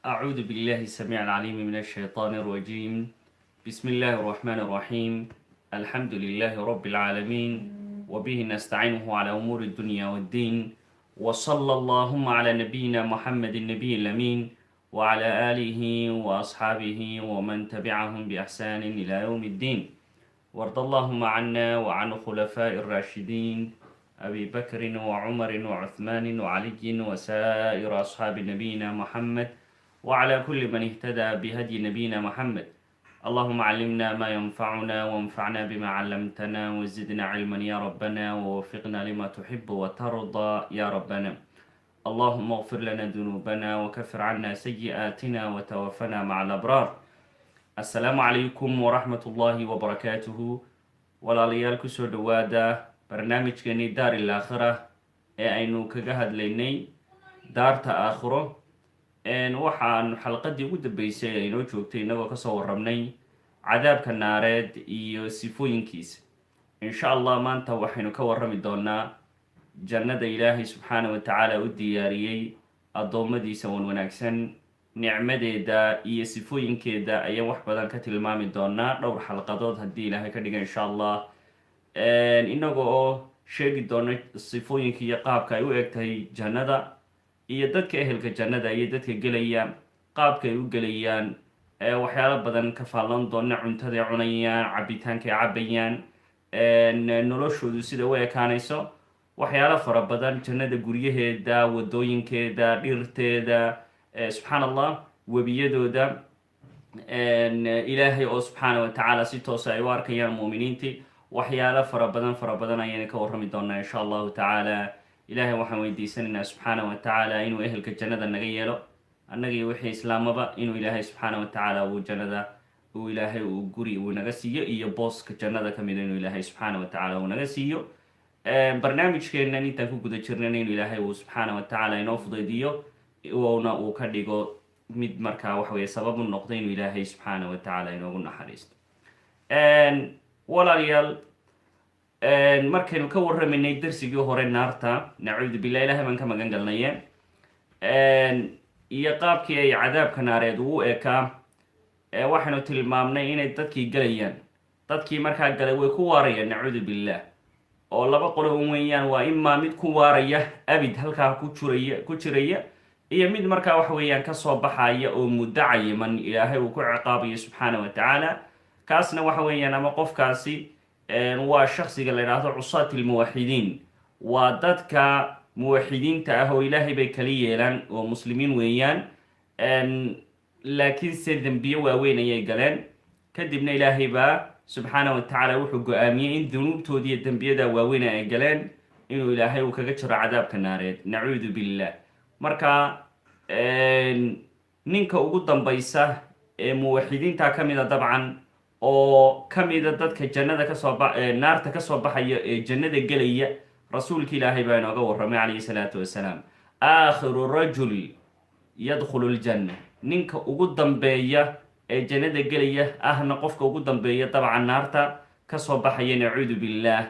أعوذ بالله السميع العليم من الشيطان الرجيم. بسم الله الرحمن الرحيم. الحمد لله رب العالمين، وبه نستعينه على أمور الدنيا والدين، وصلى اللهم على نبينا محمد النبي الأمين وعلى آله وأصحابه ومن تبعهم بإحسان إلى يوم الدين. وارض اللهم عنا وعن خلفاء الراشدين أبي بكر وعمر وعثمان وعلي وسائر أصحاب نبينا محمد وعلى كل من اهتدى بهدي نبينا محمد. اللهم علمنا ما ينفعنا وانفعنا بما علمتنا وزدنا علما يا ربنا، ووفقنا لما تحب وترضى يا ربنا. اللهم اغفر لنا ذنوبنا وكفر عنا سيئاتنا وتوفنا مع الأبرار. السلام عليكم ورحمة الله وبركاته. walaalyaal kusoo dhawaada barnaamijkeeni daar ilaakhira ee aynu kaga hadlaynay daarta aakhiro. waxaan xalqadii ugu dambeysay aynoo joogtay inagoo kasoo warramnay cadaabka naareed iyo sifooyinkiisa. insha allah maanta waxaynu ka warrami doonaa jannada ilaahay subxaana wa tacaala u diyaariyey addoommadiisa wan wanaagsan, nicmadeeda iyo sifooyinkeeda ayaan wax badan ka tilmaami doonaa dhowr xalqadood haddii ilaahay ka dhiga insha allah, inaga oo sheegi doono sifooyinka iyo qaabka ay u eg tahay jannada iyo dadka ehelka jannada iyo dadka gelaya qaabka ay u gelayaan, waxyaalo badan ka faallan doona, cuntaday cunayaan, cabitaankay cabayaan, noloshoodu sida u ekaanayso, waxyaalo fara badan, jannada guryaheeda, wadooyinkeeda, dhirteeda, subxaan allah, webiyadooda, ilaahay oo subxaana wa tacaala si toosa ay u arkayaan mu'miniintii. waxyaalo fara badan ayayna ka warrami doonaa insha allahu tacaala. ilaahay waxaan weydiisanaynaa subxaana wa tacaala inuu ehelka jannada naga yeelo, annagii wixii islaamaba inuu ilaahay subxaana wa tacaala uu jannada uu ilaahay uu guri uu naga siiyo, iyo booska jannada ka mida inuu ilaahay subxaana wa tacaala uu naga siiyo. barnaamijkeennan intaan ku guda jirnayna inuu ilaahay uu subxaana wa tacaala inoo fudaydiyo, uuna uu ka dhigo mid markaa waxaweye sabab u noqda inuu ilaahay subxaana wa tacaala inoogu naxariisto. walaalayaal, markaynu ka warramaynay darsigii hore naarta, nacuudu billah, ilahay baan ka magan galnaye, iyo qaabkii ay cadaabka naareed ugu ekaa, waxaynu tilmaamnay inay dadkii gelayaan. dadkii markaa galay way ku waarayaan, nacuudu billah, oo laba qolo un weeyaan. waa imaa mid ku waaraya abid halkaa ku jiraya, iyo mid markaa waxa weeyaan kasoo baxaya oo muddo cayiman ilaahay uu ku ciqaabayo subxaana wa tacaala. kaasna waxa weeyaan, ama qofkaasi waa shaksiga la yidhaahdo cusaat ilmuwaxidiin, waa dadka muwaxidiinta ah oo ilaahay bay kala yeelaan oo muslimiin weeyaan, laakiinse dembiyo waaweyn ayay galeen. kadibna ilaahay baa subxaana wa tacaala wuxuu go-aamiyey in dunuubtoodiiyo dembiyada waaweyn ay galeen inuu ilaahay uu kaga jiro cadaabka naareed, nacuudu billah. marka ninka ugu dambaysa ee muwaxidiinta ka mida dabcan, oo ka mida dadka jannada naarta kasoo baxaya ee jannada gelaya, rasuulka ilaahay baa inooga warramay calayhi salaatu wasalaam, aakhiru rajul yadkhulu ljanna, ninka ugu dambeeya ee jannada gelaya ahna qofka ugu dambeeya dabcan naarta kasoo baxaya, nacuudu billah.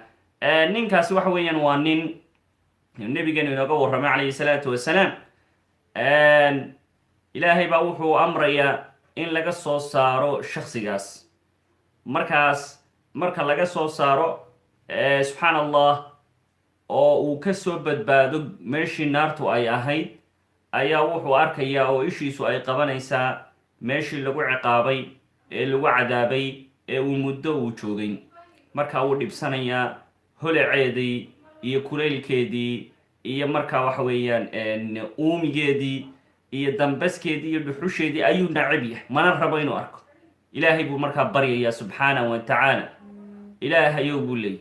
ninkaasi waxa weeyaan waa nin nabigeenu inooga warramay calayhi salaatu wasalaam. ilaahay baa wuxuu amrayaa in laga soo saaro shaksigaas. marka laga soo saaro, subxaan allah, oo uu kasoo badbaado meeshii naartu ay ahayd, ayaa wuxuu arkayaa oo ishiisu ay qabanaysaa meeshii lagu ciqaabay ee lagu cadaabay ee uu muddo uu joogay. markaa wuu dhibsanayaa holaceedii iyo kulaylkeedii iyo markaa waxa weeyaan uumigeedii iyo dambaskeedii iyo dhuxusheedii ayuu nacab yahay, mana rabo inuu arko. ilaahay buu markaa baryayaa subxaana wa tacaala, ilaahayow buu leeyay,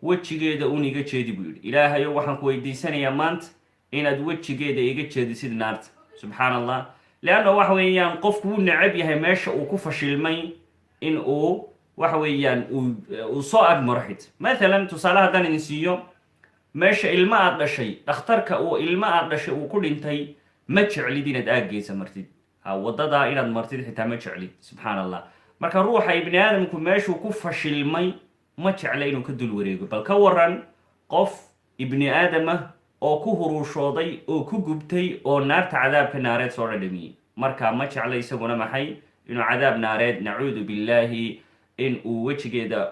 wejigeeda un iga jeedi buu yidhi. ilaahayow waxaan ku weydiisanayaa maanta inaad wejigeeda iga jeedisid naarta, subxaan allah. leanna waxa weeyaan qofku wuu nacab yahay meesha uu ku fashilmay in uu waxa weeyaan uu soo agmaro xit. maalan tusaale haddaan idin siiyo, meesha ilmo aad dhashay, dhakhtarka uu ilmo aad dhashay uu ku dhintay, ma jeclid inaad aaggeysa martid, wadadaa inaad martid xitaa ma jeclid, subxaan allah. marka ruuxa ibni aadamku meeshuu ku fashilmay ma jecla inuu ka dul wareego. bal ka waran qof ibni aadamah oo ku huruushooday oo ku gubtay oo naarta cadaabka naareed soo dhadhamiyey, marka ma jecla isaguna maxay inuu cadaab naareed nacuudu billaahi in uu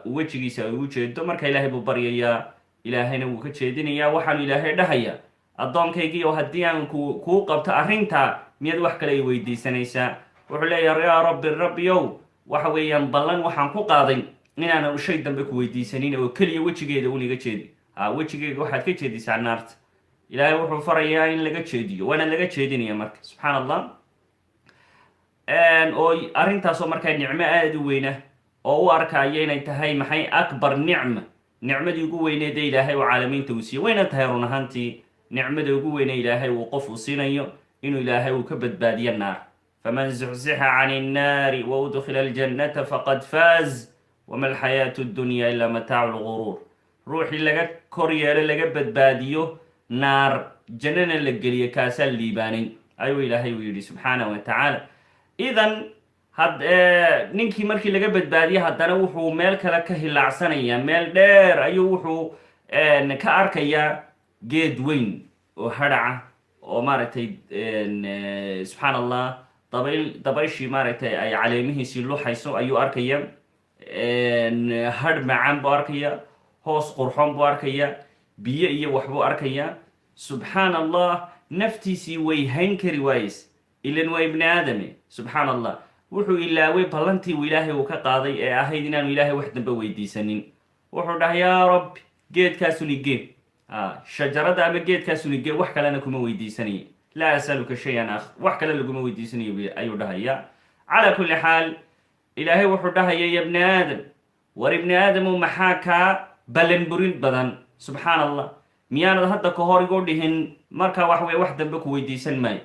wejigiisa ay u jeedo marka ilaahay buu baryayaa ilaahayna wuu ka jeedinayaa waxaanu ilaahay dhahaya addoonkaygiio haddii aan kuu qabto arrintaa miyaad wax kale ay weydiisanaysaa wuxuu leeyahay yaa rabbiyow waxa weeyaan ballan waxaan ku qaaday inaanan shay dambe ku weydiisanin oo keliya wejigeeda uniga jeedi wejigeyga waxaad ka jeedisaa naarta ilaahay wuxuu farayaa in laga jeediyo waana laga jeedinaya marka subxaan allah oo arrintaasoo markaa nicmo aada u weyna oo u arkaya inay tahay maxay akbar nicmadii ugu weyneedee ilaahay uu caalamiinta uu siiyo wayna tahay run ahaantii nicmada ugu weyne ilaahay uu qof uu siinayo inuu ilaahay uu ka badbaadiyo naar faman zuxzixa can innaari wa udkhila aljannata faqad faaz wama alxayaatu addunya ilaa mataacu lguruur ruuxii laga kor yeelo laga badbaadiyo naar jannana la geliyo kaasaa liibaanay ayuu ilaahay uu yidhi subxaanahu wa tacaala idan ninkii markii laga badbaadiye haddana wuxuu meel kale ka hilaacsanayaa meel dheer ayuu wuxuu ka arkayaa geed weyn oo hadhaca oo maaragtay subxaan allah dabayshii maaragtay ay caleemihiisii luxayso ayuu arkaya hadh macaan buu arkaya hoos qurxoon buu arkaya biyo iyo waxbuu arkaya subxaan allah naftiisii way hayn kari waayes ilan waa ibni aadame subxaan allah wuxuu ilaaway ballantii uu ilaahay uu ka qaaday ee ahayd inaanu ilaahay wax dambe weydiisanin wuxuu dhahay yaa rabbi geedkaasuni gee shajarada ama geedkaasuni gee wax kalena kuma weydiisanaya laa asaluka shay-an wax kale laguma weydiisanayo ayuu dhahaya calaa kulli xaal ilaahay wuxuu dhahaya ya bni aadam war ibni aadamu maxaa kaa ballanburin badan subxaan allah miyaanad hadda ka hor igu dhihin markaa wax dambe ku weydiisan maayo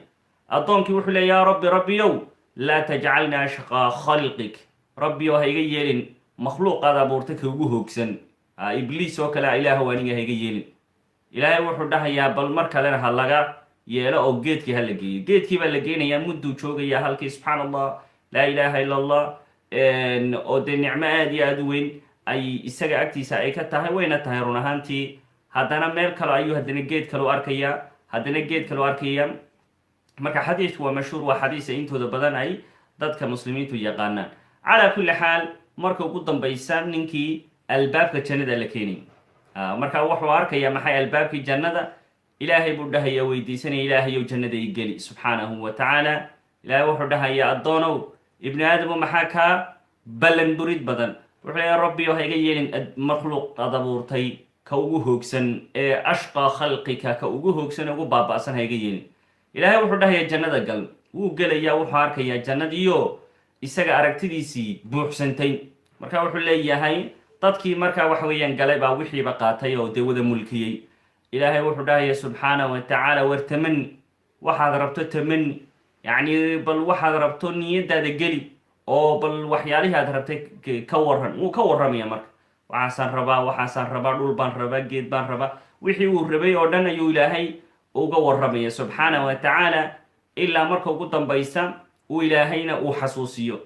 addoonkii wuxuu leey yaa rabbiyow laa tajcalnii ashqaa khalqik rabbiyow ha iga yeelin makhluuqaad abuurtay ka ugu hoogsan ibliis oo kale ilaahow aniga ha iga yeelin ilaahay wuxuu dhahayaa bal mar kalena ha laga yeelo oo geedkii ha la geeyo geedkii baa la geynayaa mudduu joogayaa halkii subxaan allah laa ilaaha ila allah oo dee nicmo aada iyo aada u weyn ay isaga agtiisa ay ka tahay wayna tahay run ahaantii haddana meel kale ayuu haddana geed kaleu arkayaa haddana geed kaleu arkaya marka xadiidku waa mashhuur waa xadiisa intooda badan ay dadka muslimiintu yaqaanaan calaa kulli xaal marka ugu dambaysa ninkii albaabka jannada la keenay marka wuxuu arkayaa maxay albaabkii jannada ilaahay buu dhahaya weydiisanaya ilaahayow jannada i geli subxaanahu wa tacaala ilaahay wuxuu dhahaya addoonow ibni aadamu maxaa kaa ballanburid badan wuxuu leeya rabbiyo ha iga yeelin makhluuq ad abuurtay ka ugu hoogsan ee ashqaa khalqika ka ugu hoogsan ugu baaba'san ha iga yeelin ilaahay wuxuu dhahayaa jannada gal wuu gelayaa wuxuu arkayaa jannadiiyo isaga aragtidiisii buuxsantay marka wuxuu leeyahay dadkii markaa waxa weeyaan galay baa wixiiba qaatay oo dee wada mulkiyey ilaahay wuxuu dhahaya subxaanahu wa tacaala war tamani waxaad rabto tamani yacni bal waxaad rabto niyadaada geli oo bal waxyaalihii aad rabtay ka waran wuu ka warramaya marka waxaasaan rabaa dhul baan rabaa geed baan rabaa wixii uu rabay oo dhan ayuu ilaahay uga warramaya subxaanahu wa tacaala ilaa marka ugu dambaysa uu ilaahayna uu xasuusiyo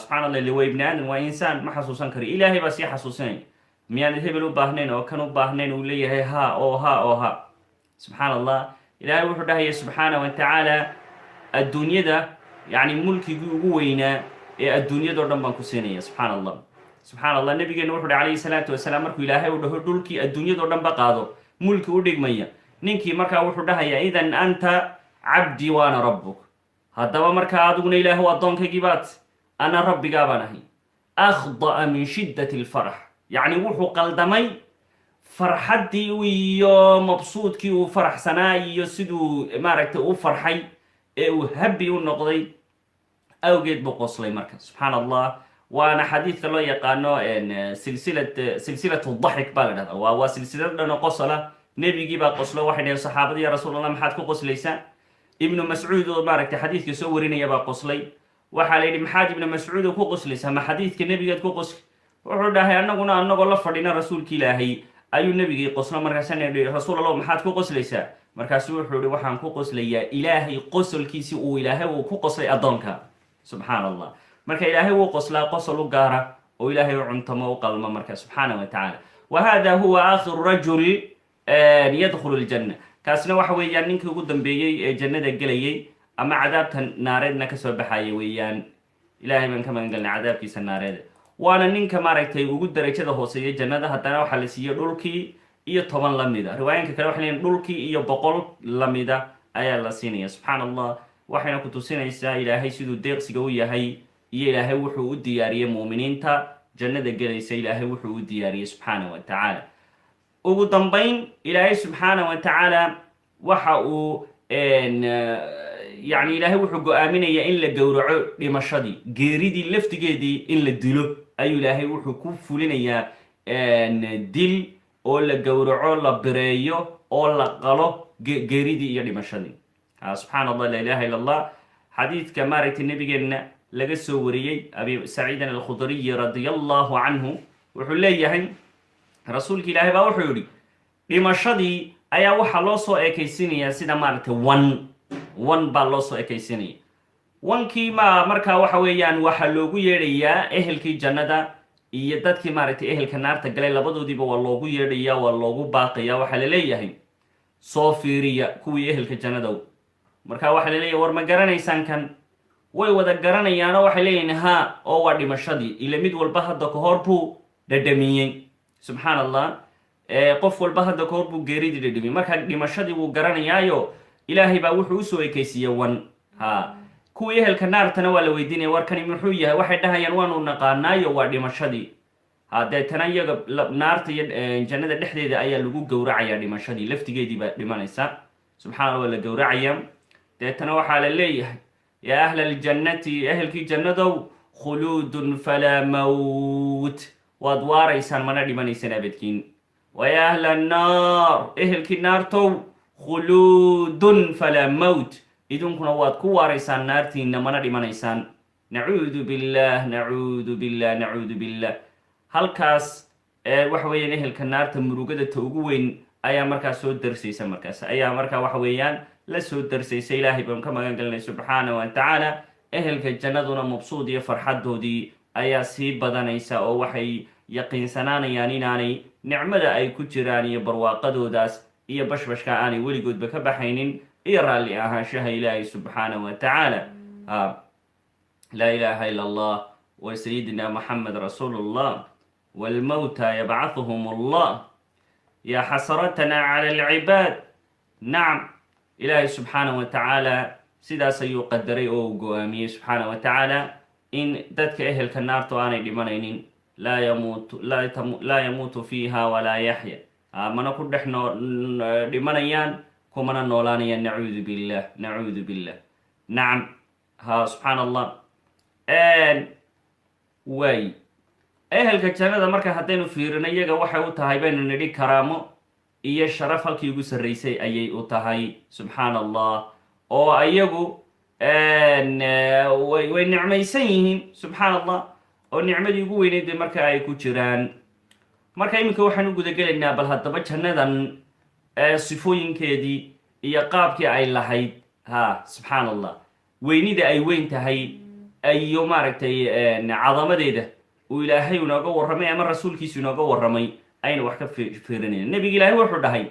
subxana allah waa ibni aadam waa insaan ma xasuusan kari ilaahay baa sii xasuusinaya miyaanad hebel u baahnayn oo kan u baahnayn uu leeyahay ha subxaan allah ilaahay wuxuu dhahaya subxaana wa tacaala adduunyada yacni mulkigii ugu weynaa ee adduunyadao dhan baan ku siinaya subxaan allah nabigeena wuxu uhi calayhi salaatu wasalaam markuu ilaahay u dhaho dhulkii adduunyadao dhan ba qaado mulki u dhigmaya ninkii markaa wuxuu dhahayaa idan anta cabdii waana rabbuk haddaba markaa adiguna ilaahu addoonkaygii baad ana rabbigaa baan ahay akhda'a min shiddati alfarax yacni wuxuu qaldamay farxaddii iyo mabsuudkii uu faraxsanaa iyo siduu maaragtay u farxay ee uu habbi u noqday awgeed buu qoslay marka subxaan allah waana xadiidka loo yaqaano silsilatu daxik baa la dhahdaa waa silsilad dhano qosola nebigii baa qoslo waxay dhaheen saxaabadii ya rasuul allah maxaad ku qoslaysaa ibnu mascuud oo maaragtay xadiidka soo warinaya baa qoslay waxaa la yidhi maxaad ibnu mascuud ku qoslaysaa ma xadiidka nebigeed ku qosli wuxuu dhahay annagoo la fadhina rasuulki ilaahay ayuu nebigii qoslo markaasana yidhi rasuul allah maxaad ku qoslaysaa markaasuu wuxuu yihi waxaan ku qoslayaa ilaahay qosolkiisii uu ilaahay uu ku qoslay addoonka subxaan allah marka ilaahay wuu qoslaa qosol u gaara oo ilaahay u cuntamo u qalmo marka subxaana wa tacaala wa hada huwa aakhiru rajul yadkhulu ljanna kaasna waxa weeyaan ninkii ugu dambeeyey ee jannada gelayay ama cadaabta naareedna kasoo baxaya weeyaan. ilaahay baan ka magan galnay cadaabkiisa naareed. waana ninka maaragtay ugu darajada hooseeya jannada, haddana waxaa la siiye dhulkii iyo 10 lamida. riwaayanka kale waxay leeyihin dhulkii iyo 100 lamida ayaa la siinaya. subxaan allah. waxayna ku tusinaysaa ilaahay siduu deeqsiga u yahay, iyo ilaahay wuxuu u diyaariyey mu'miniinta jannada gelaysa. ilaahay wuxuu u diyaariyey subxaana wa tacaala. ugu dambayn ilaahay subxaana wa tacaala waxa uu yani ilaahay wuxuu go-aaminayaa in la gowraco dhimashadii, geeridii laftigeedii in la dilo ayuu ilaahay wuxuu ku fulinayaa dil oo la gowraco, la bireeyo oo la qalo geeridii iyo dhimashadii. subxaan allah, laa ilaha illa allah. xadiidka maaragtay nabigeenna laga soo wariyey abi saciidin alkhudriyi radia allahu canhu wuxuu leeyahay rasuulka ilaahay baa wuxuu yihi dhimashadii ayaa waxaa loo soo ekaysinaya sida maaragtay wan baa loo soo ekaysinaya. wankii markaa waxa weeyaan waxaa loogu yeedhayaa ehelkii jannada iyo dadkii maaragtay ehelka naarta galay, labadoodiiba waa loogu yeedhaya, waa loogu baaqaya. waxaa la leeyahay soo fiiriya kuwii ehelka jannadow. markaa waxaa la leeyahay war ma garanaysaan kan? way wada garanayaanoo waxay leeyihin ha, oo waa dhimashadii. ila mid walba hadda kahor buu dhadhamiyey. subxaan allah. qof walba hadda kahor buu geeridii dhadhamiyey, markaa dhimashadii wuu garanayaayo ilaahay baa wuxuu usoo ekaysiiye wan. kuwii ehelka naartana waa la weydiinaya warkani muxuu yahay? waxay dhahayaan waanu naqaanaayo waa dhimashadii. deetana iyaga naarta iyo jannada dhexdeeda ayaa lagu gowracayaa dhimashadii laftigeedii baa dhimanaysa. subxana allah, waa la gowracaya. deetana waxaa la leeyahay yaa ahla aljannati, ehelkii jannadow, khuluudun falaa mawt, waad waaraysaan mana dhimanaysaan abadkiin. wayaa ahla annaar, ehelkii naartow, khuluudun falaa mawt, idinkuna waad ku waaraysaan naartiinna mana dhimanaysaan. nacuudu billah, nacuudu billah, nacuudu billah. halkaas waxa weeyaan ehelka naarta murugada ta ugu weyn ayaa markaas soo darsaysa. markaas ayaa markaa waxa weeyaan la soo darsaysa. ilaahay baan ka magan galinay subxaana wa tacaala. ehelka jannaduna mabsuud iyo farxadoodii ayaa sii badanaysa, oo waxay yaqiinsanaanayaan inaanay nicmada ay ku jiraan iyo barwaaqadoodaas iyo bashbashka aanay weligoodba ka baxaynin, iyo raalli ahaanshaha ilaahay subxaana wa tacaala. laa ilaha ila allah wa sayidina moxamed rasuulullah waalmawta yabcahuhum allah ya xasratana cala alcibaad. nacam, ilaahay subxaana wa tacaala sidaas ayuu qadaray oo uu go-aamiyey subxaana wa tacaala in dadka ehelka naartu aanay dhimanaynin. laa yamuutu fiiha walaa yaxya, mana ku dhex dhimanayaan, kumana noolaanayaan. nacuudu billah, nacuudu billah. nacam. subxaan allah. waay ehelka jannada marka haddaynu fiirino iyaga waxay u tahay baynu nidhi karaamo iyo sharaf halkii ugu sarraysay ayay u tahay. subxaan allah. oo iyagu way nicmaysan yihiin. subxaan allah. oo nicmadii ugu weyneyd marka ay ku jiraan. marka iminka waxaan u gudagelaynaa bal haddaba jannadan sifooyinkeedii iyo qaabkii ay lahayd. subxaan allah. weynida ay weyn tahay iyo maaragtay cadamadeeda uu ilaahay inooga warramay ama rasuulkiisu inooga warramay aynu wax ka fiirinayna. nebiga ilaahay wuxuu dhahay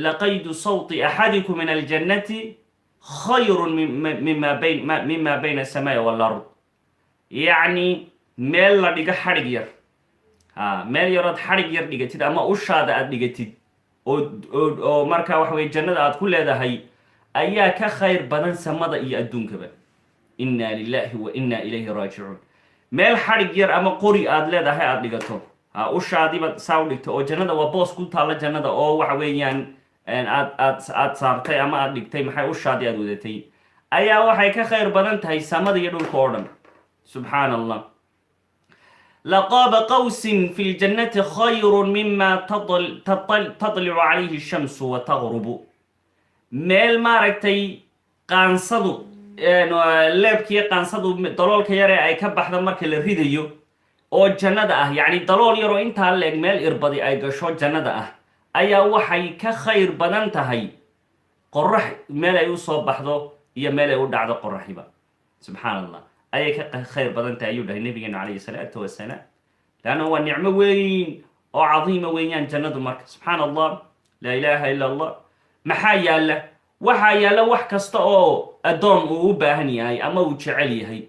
laqaydu sawti axadikum min aljannati khayrun mima bayna asamaa'i waalard. yacni meel la dhigo xadhig yar, meel yarood xadhig yar dhigatid ama ushaada aad dhigatid oo markaa waxa weye jannada aad ku leedahay ayaa ka khayr badan samada iyo adduunkaba. inna lilahi wa inna ilayhi raajicuun. meel xadhig yar ama qori aad leedahay aad dhigato, ushaadiiba saa u dhigto, oo jannada waa boos ku taalla jannada, oo waxa weeyaan aad saartay ama aad dhigtay maxay ushaadii aad wadatay, ayaa waxay ka khayr badan tahay samada iyo dhulka oo dhan. subxaan allah. laqaaba qawsin fi ljannati khayrun mima tadlicu calayhi shamsu wa taqrubu. meel maaragtay qaansadu leebkiiyo qaansadu daloolka yare ay ka baxda marka la ridayo oo jannada ah, yacni dalool yaroo intaa leeg meel irbadi ay gasho jannada ah, ayaa waxay ka khayr badan tahay qorax meel ay u soo baxdo iyo meel ay u dhacdo qoraxiba. subxaan allah. ayay ka khayr badan tahay ayuu dhahay nabigeena calayhi salaatu wasalaam. leanna waa nicmo weyn oo cadiima weeyaan jannadu marka. subxaan allah. laa ilaaha ila allah. maxaa yaalla? waxaa yaalla wax kasta oo addoon uu u baahan yahay ama uu jecel yahay.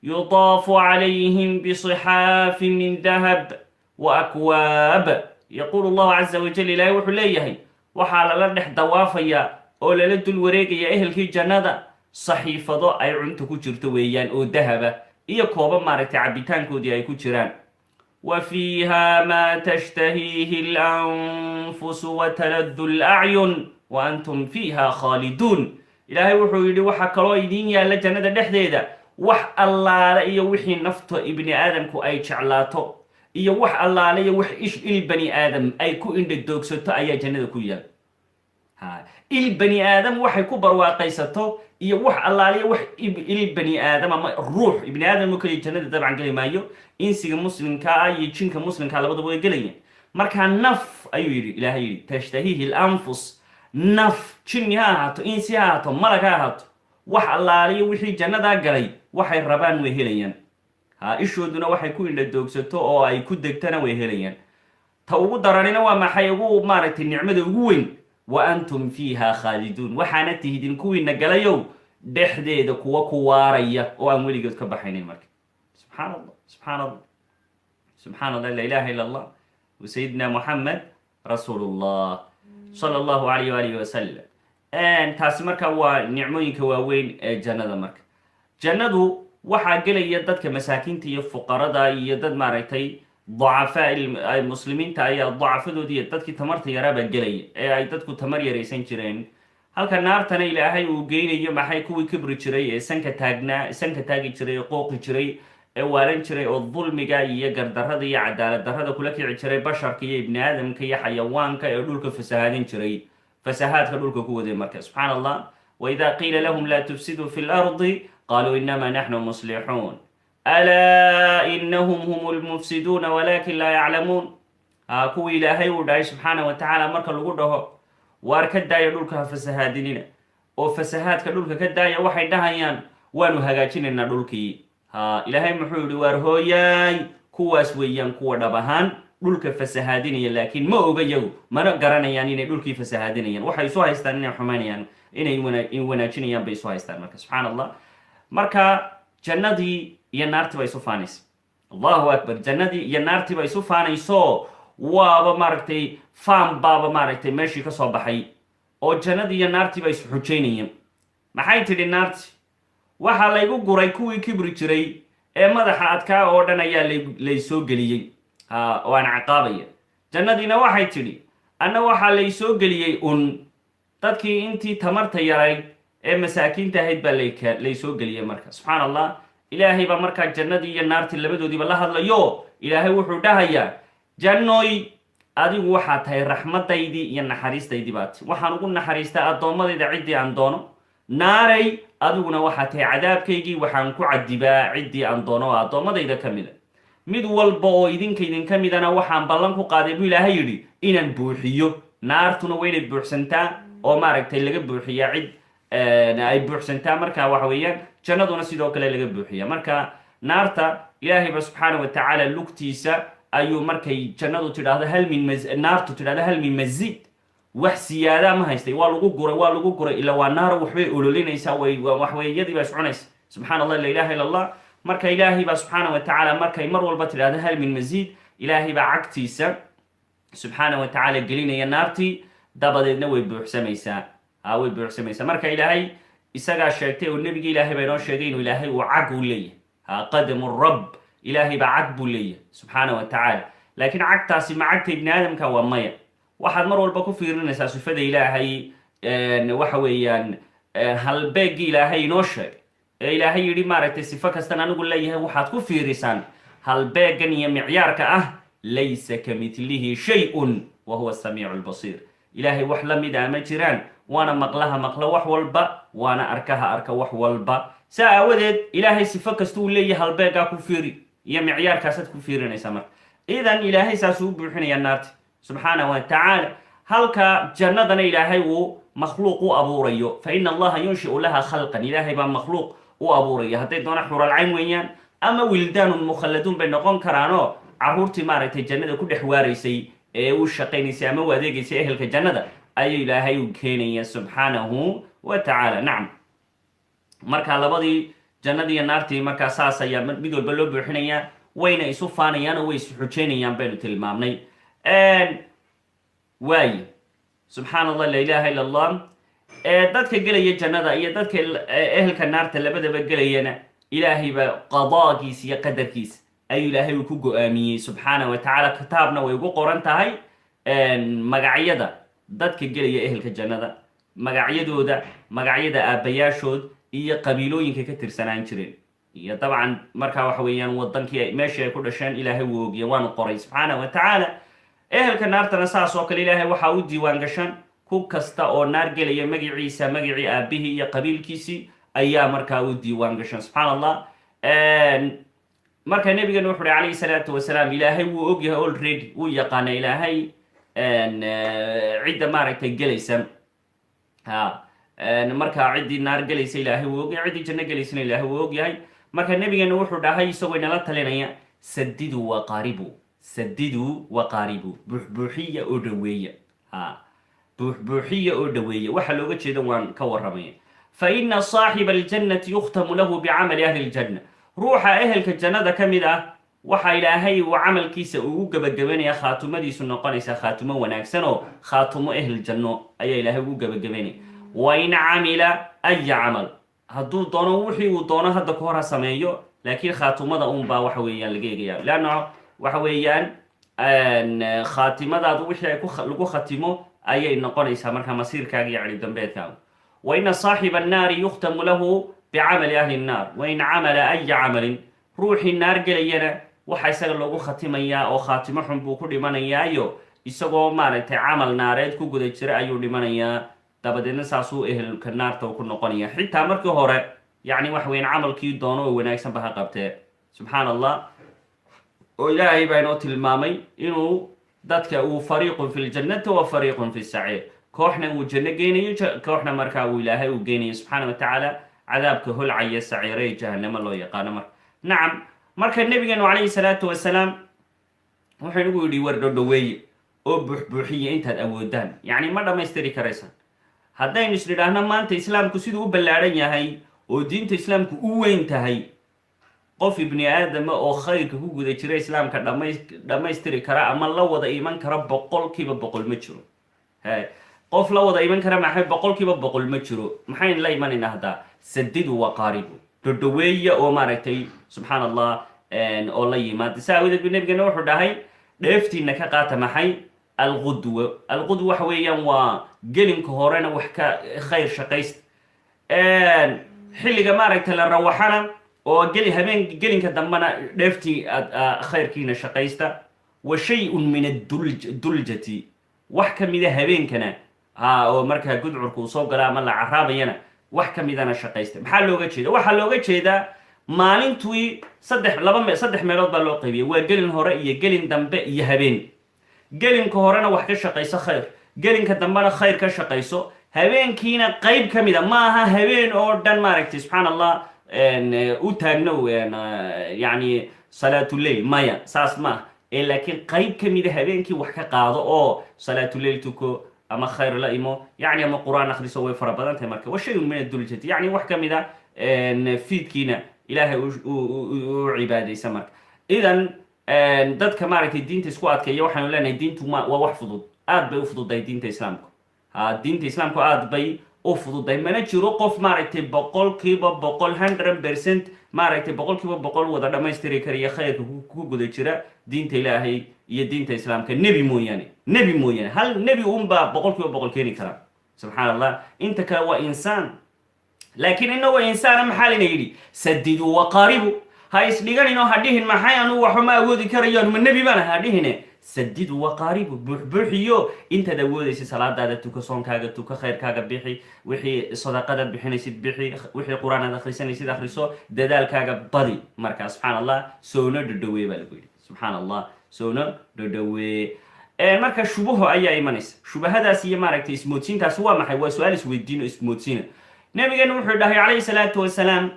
yudaafu calayhim bisixaafin min dahab wa akwaab. yaquulu allahu caza wajal, ilaahay wuxuu leeyahay waxaa lala dhex dawaafayaa oo lala dul wareegaya ehelkii jannada saxiifado ay cunto ku jirto weeyaan oo dahaba, iyo kooba maaragtay cabitaankoodii ay ku jiraan. wa fiiha maa tashtahiihi alanfusu wa taladdu alacyun wa antum fiiha khaaliduun. ilaahay wuxuu yidhi waxaa kaloo idiin yaalla jannada dhexdeeda wax allaale iyo wixii nafta ibni aadamku ay jeclaato, iyo wax allaale iyo wax il bani aadam ay ku indhadoogsato ayaa jannada ku yaal. il bani aadam waxay ku barwaaqaysato iyo wax allaaliya wax il bani aadam ama ruux ibni aadam oo kaliya jannada dabcan geli maayo, insiga muslimkaa iyo jinka muslimkaa labadaba way gelayaan. markaa naf ayuu yidhi ilaahay yidhi tashtahiihi lanfus, naf jinni ha ahaato, insi ha ahaato, malag ha ahaato, wax allaaliya wixii jannadaa galay waxay rabaan way helayaan. ishooduna waxay ku indhadoogsato oo ay ku degtana way helayaan. ta ugu daranina waa maxay? ugu maaragtay nicmada ugu weyn, wa antum fiiha khaaliduun, waxaana tihidin kuwiina galayow dhexdeeda kuwa ku waaraya oo aan weligood ka baxaynin. marka subxaan allah, subxaan allah, subxaan allah, la ilaha illa allah, wa sayidina muxamed rasuulullah sala allahu alayh waalihi wasalam. taasi marka waa nicmooyinka waaweyn ee jannada. marka jannadu waxaa gelaya dadka masaakiinta iyo fuqarada iyo dad maaragtay dacafaa muslimiinta ayaa dacafadoodii iyo dadkii tamarta yaraabaa gelaya ee ay dadku tamar yaraysan jireen. halka naartana ilaahay uu geynayo maxay kuwii kibri jiray ee sanka taagi jiray ee qooqi jiray ee waalan jiray oo dulmiga iyo gardarrada iyo cadaalad darrada kula kici jiray basharka iyo ibni aadamka iyo xayawaanka ee dhulka fasahaadin jiray, fasahaadka dhulka ku waday. marka subxaan allah, waidaa qiila lahum laa tufsiduu fi lardi qaluu inama naxnu muslixuun alaa inahum hum lmufsiduuna walakin laa yaclamuun. kuwii ilaahay uu dhahay subxaana wa tacaala marka lagu dhaho waar ka daaya dhulka ha fasahaadinina oo fasahaadka dhulka ka daaya, waxay dhahayaan waanu hagaajinaynaa dhulkii. ilaahay muxuu yihi waar hooyaay, kuwaas weeyaan kuwa dhab ahaan dhulka fasahaadinaya, laakiin ma oga yagu, mana garanayaan inay dhulkii fasahaadinayaan. waxay isu haystaan inay xumaynayaan, inay wanaajinayaan bay isu haystaan. marka subxaan allah, marka jannadii iyo naartii ba isu faanaysa. allahu akbar, jannadii iyo naartii ba isu faanayso waaba maaragtay faan baaba maaragtay meeshii ka soo baxay, oo jannadii iyo naartii ba isu xujaynayeen. maxay tidhi naarti? waxaa laygu guray kuwii kibri jiray ee madaxa adkaa oo dhan ayaa laysoo geliyey oo aan ciqaabaya. jannadiina waxay tidhi anna waxaa laysoo geliyey dadkii intii tamarta yarayd ee masaakiinta ahayd baa laysoo geliyey. marka subxaan allah, ilaahay baa markaa jannadii iyo naartii labadoodiiba la hadlayo ilaahay wuxuu dhahayaa jannooy adigu waxaa tahay raxmadaydii iyo naxariistaydii baati, waxaan ugu naxariistaa addoommadayda ciddii aan doono. naaray adiguna waxaa tahay cadaabkaygii, waxaan ku cadibaa ciddii aan doono oo addoommadayda ka mida. mid walba oo idinka midana waxaan ballan ku qaaday buu ilaahay yidhi inaan buuxiyo. naartuna waa inay buuxsantaa oo maaragtay laga buuxiyaa cid ay buuxsantaa. marka waxa weeyaan jannaduna sidoo kale laga buuxiya. marka naarta ilaahayba subxaana wa tacaala lugtiisa ayuu markay jannadu tidhaahdo naartu tidhahdo hal min mazid, wax siyaadaa ma haystay, waa lagu guray ila waa naaro waxbay ololinaysaa, waxweeyadii baa iscunaysa. subxaan allah, la ilaha illa allah. marka ilaahay baa subxaana wa tacaala markay mar walba tidhahdo hal min mazid, ilaahay baa cagtiisa subxaana wa tacaala gelinaya naartii, dabadeedna way buuxsamaysaa. way buuxsamaysaa. marka ilaahay isagaa sheegtay oo nebigi ilaahay baa inoo sheegay inuu ilaahay uu cag u leeyahay. qadamu rab, ilaahay baa cag buu leeyahay subxaana wa tacaala. laakiin cagtaasi ma cagta ibni aadamka? waa maya. waxaad mar walba ku fiirinaysaa sifada ilaahay, waxa weeyaan halbeegii ilaahay inoo sheegay ee ilaahay yidhi maaragtay sifo kastan anigu leeyahay waxaad ku fiirisaan halbeegan iyo micyaarka ah laysa ka midlihi shay-un wa huwa asamiicu albasiir. ilaahay wax la mid a ma jiraan, waana maqlaha maqla wax walba, waana arkaha arka wax walba. saa aawadeed ilaahay sifo kasta uu leeyahay halbeegaa ku fiiri iyo micyaarkaasaad ku fiirinaysaa. marka idan ilaahay saasuu u buuxinayaa naarti subxaana wa tacaala. halka jannadana ilaahay uu makhluuq u abuurayo, fa ina allaha yunshiu laha khalqan, ilaahay baa makhluuq u abuuraya. hadday doona xuralcayn weeyaan ama wildaanun mukhalladuun bay noqon karaanoo carruurtii maaragtay jannada ku dhex waaraysay ee u shaqaynaysay ama u adeegaysay ehelka jannada ayuu ilaahay u keenaya subxaanahu wa tacaala. nacam, marka labadii jannadii iyo naartii markaa saas ayaa mid walba loo buuxinayaa, wayna isu faanayaan oo way isu xujeynayaan baynu tilmaamnay. waaye subxaan allah, la ilaha illa allah. dadka gelaya jannada iyo dadka ehelka naarta labadaba gelayana ilaahay baa qadaagiisa iyo qadarkiisa ayuu ilaahay uu ku go-aamiyey subxaana wa tacaala. kitaabna way ugu qoran tahay magacyada dadka gelaya ehelka jannada, magacyadooda, magacyada aabbayaashood iyo qabiilooyinka ka tirsanaan jireen, iyo dabcan markaa waxa weeyaan wadankii meeshii ay ku dhasheen ilaahay wuu ogiya, waanu qoray subxaana wa tacaala. ehelka naartana saas oo kale ilaahay waxaa u diiwaan gashan ku kasta oo naar gelaya magaciisa, magacii aabihii iyo qabiilkiisii ayaa markaa u diiwaan gashan subxaan allah. marka nabigana wuxu uhi calayhi salaatu wasalaam ilaahay wuu ogyahay already, wuu yaqaana ilaahay cidda maaragtay gelaysa. markaa ciddii naar gelaysa ilaahay wuu ogyahay, ciddii janno gelaysana ilaahay wuu ogyahay. marka nabigana wuxuu dhahay isagoo inala talinaya, sadiduu waqaaribu, sadiduu waqaaribu, buuxbuuxiya oo dhaweeya. buuxbuuxiya oo dhaweeya waxaa looga jeeda waan ka warramaya. fa ina saaxiba aljannati yukhtamu lahu bicamali ahli ljanna, ruuxa ehelka jannada ka mid ah waxa ilaahay uu camalkiisa ugu gabagabanaya, khaatumadiisu noqonaysa khaatumo wanaagsan oo khaatumo ehl janno ayaa ilaahay ugu gabagabanaya. wa in camila aya camal, hadduu doono wixii uu doono hadda ka hor ha sameeyo, laakiin khaatumada unbaa waxa weeyaan laga egaya. leanna waxa weeyaan khaatimadaadu wixii lagu khatimo ayay noqonaysaa markaa masiirkaaga iyo celi dambeedkaaga. wa ina saaxiba annaari yukhtamu lahu bicamali ahli nnaar wain camala aya camalin, ruuxii naar gelayana waxa isaga loogu khatimayaa oo khaatimo xun buu ku dhimanayaayo isagoo maaragtay camal naareed ku guda jira ayuu dhimanayaa. dabadeedna saasuu ehelka naarta ku noqonaya, xitaa markii hore yacni waxa weyan camalkii doono oo wanaagsan ba ha qabtee. subxaan allah. oo ilaahay baa inoo tilmaamay inuu dadka uu fariiqun fi ljannati wa fariiqun fi saciir, kooxna uu janno geynayo, kooxna markaa uu ilaahay uu geynayo subxaana wa tacaala cadaabka holcaya saciire ee jahanamo loo yaqaano. marka nacam, marka nabigeenu calayhi salaatu wasalaam wuxuu inagu yidhi war dhodhoweeye oo buuxbuuxiya intaad awoodaan, yacni ma dhammaystiri karaysaan. haddaynu isnidhaahno maanta islaamku siduu u ballaadhan yahay oo diinta islaamku u weyn tahay, qof ibni aadama oo khayrka ku guda jira islaamka dhammaystiri kara ama la wada iman kara 100% ma jiro. qof la wada iman kara maxay 100% ma jiro. maxayn la imanaynaa haddaa? sadidu waqaaribu, dhodhoweeya oo maaragtay subxaan allah oo la yimaada. saa awadeed bu nabigana wuxuu dhahay dheeftiina ka qaata maxay? alqudwa. alqudwa waxa weeyaan waa gelinka horena wax ka khayr shaqaysta, xilliga maaragtay la rawaxana oo gelinka dambena dheeftii khayrkiina shaqaysta. wa shay-un min adduljati, wax ka mida habeenkana oo markaa gudcurka uu soo gala ama la caraabayana wax ka midana shaqaysta. maxaa looga jeeda? waxaa looga jeedaa maalintii saddex meelood baa loo qaybiyay, waa gelin hore iyo gelin dambe iyo habeen. gelinka horena wax ka shaqayso khayr, gelinka dambena khayr ka shaqayso, habeenkiina qayb ka mida, ma aha habeen oo dhan maaragtay subxaan allah u taagno yani salaatuleyl, maya saas maaha. laakiin qayb ka mida habeenkii wax ka qaado oo salaatuleyl tuko ama khayr la imo, yani ama qur-aan akhriso, way fara badan tahay. marka wa shayun min adduljati, yani wax ka mida fiidkiina ilaahay u cibaadaysa. marka idan dadka maaragtay diinta isku adkeeya waxaanu leenahay diintu waa wax fudud, aad bay u fududahay diinta islaamku. diinta islaamku aad bay u fududahay, mana jiro qof maaragtay 100% maaragtay 100% wada dhammaystiri kariya khayrka ku guda jira diinta ilaahay iyo diinta islaamka, nebi mooyaane hal nebi unbaa 100% keeni kara subxaan allah. inta kale waa insaan, laakiin inagoo insaana maxaa layna yidhi? sadiduu waqaaribu. ha isdhiganinoo ha dhihin maxay anugu waxba ma awoodi karayo, ma nebi baan ha dhihine sadiduu waqaaribu, buuxbuuxiyo intaad awoodaysid salaadaada tuka, soonkaaga tuka, khayrkaaga bixi, wixii sadaqadaad bixinaysid bixi, wixii qur-aanaad akhrisanaysid akhriso, dadaalkaaga badi. markaa subxaan allah soona dhodhowee baa lagu yidhi subxaan allah, soona dhodhowee. marka shubaho ayaa imanaysa. shubahadaas iyo maaragtay ismoodsiintaasi waa maxay? waa su-aal isweydiino ismoodsiina. nabigeenu wuxuu dhahay calayhi salaatu wasalaam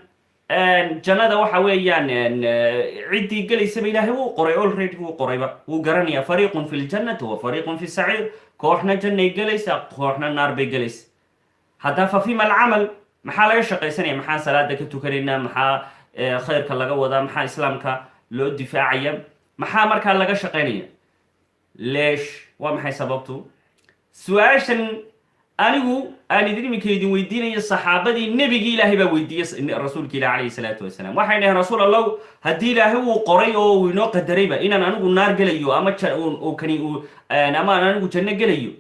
jannada waxa weeyaan ciddii gelaysaba ilaahay wuu qoray already wuu qorayba wuu garanaya fariiqun fi ljannati wa fariiqun fi saciir kooxna jannay gelaysa kooxna naar bay gelaysa hadda fa fima alcamal maxaa laga shaqaysanaya maxaa salaada ka tukanaynaa maxaa khayrka laga wadaa maxaa islaamka loo difaacaya maxaa markaa laga shaqaynaya leesh waa maxay sababtu su-aashan anigu aan iminka idin weydiinayo saxaabadii nebigii ilaahay baa weydiiyey rasuulka ilah calayhi salaatu wasalaam waxay dhaheen rasuul allahu haddii ilaahay uu qoray oo uu inoo qadarayba inaan anigu naar gelayo ama ama aan anigu janno gelayo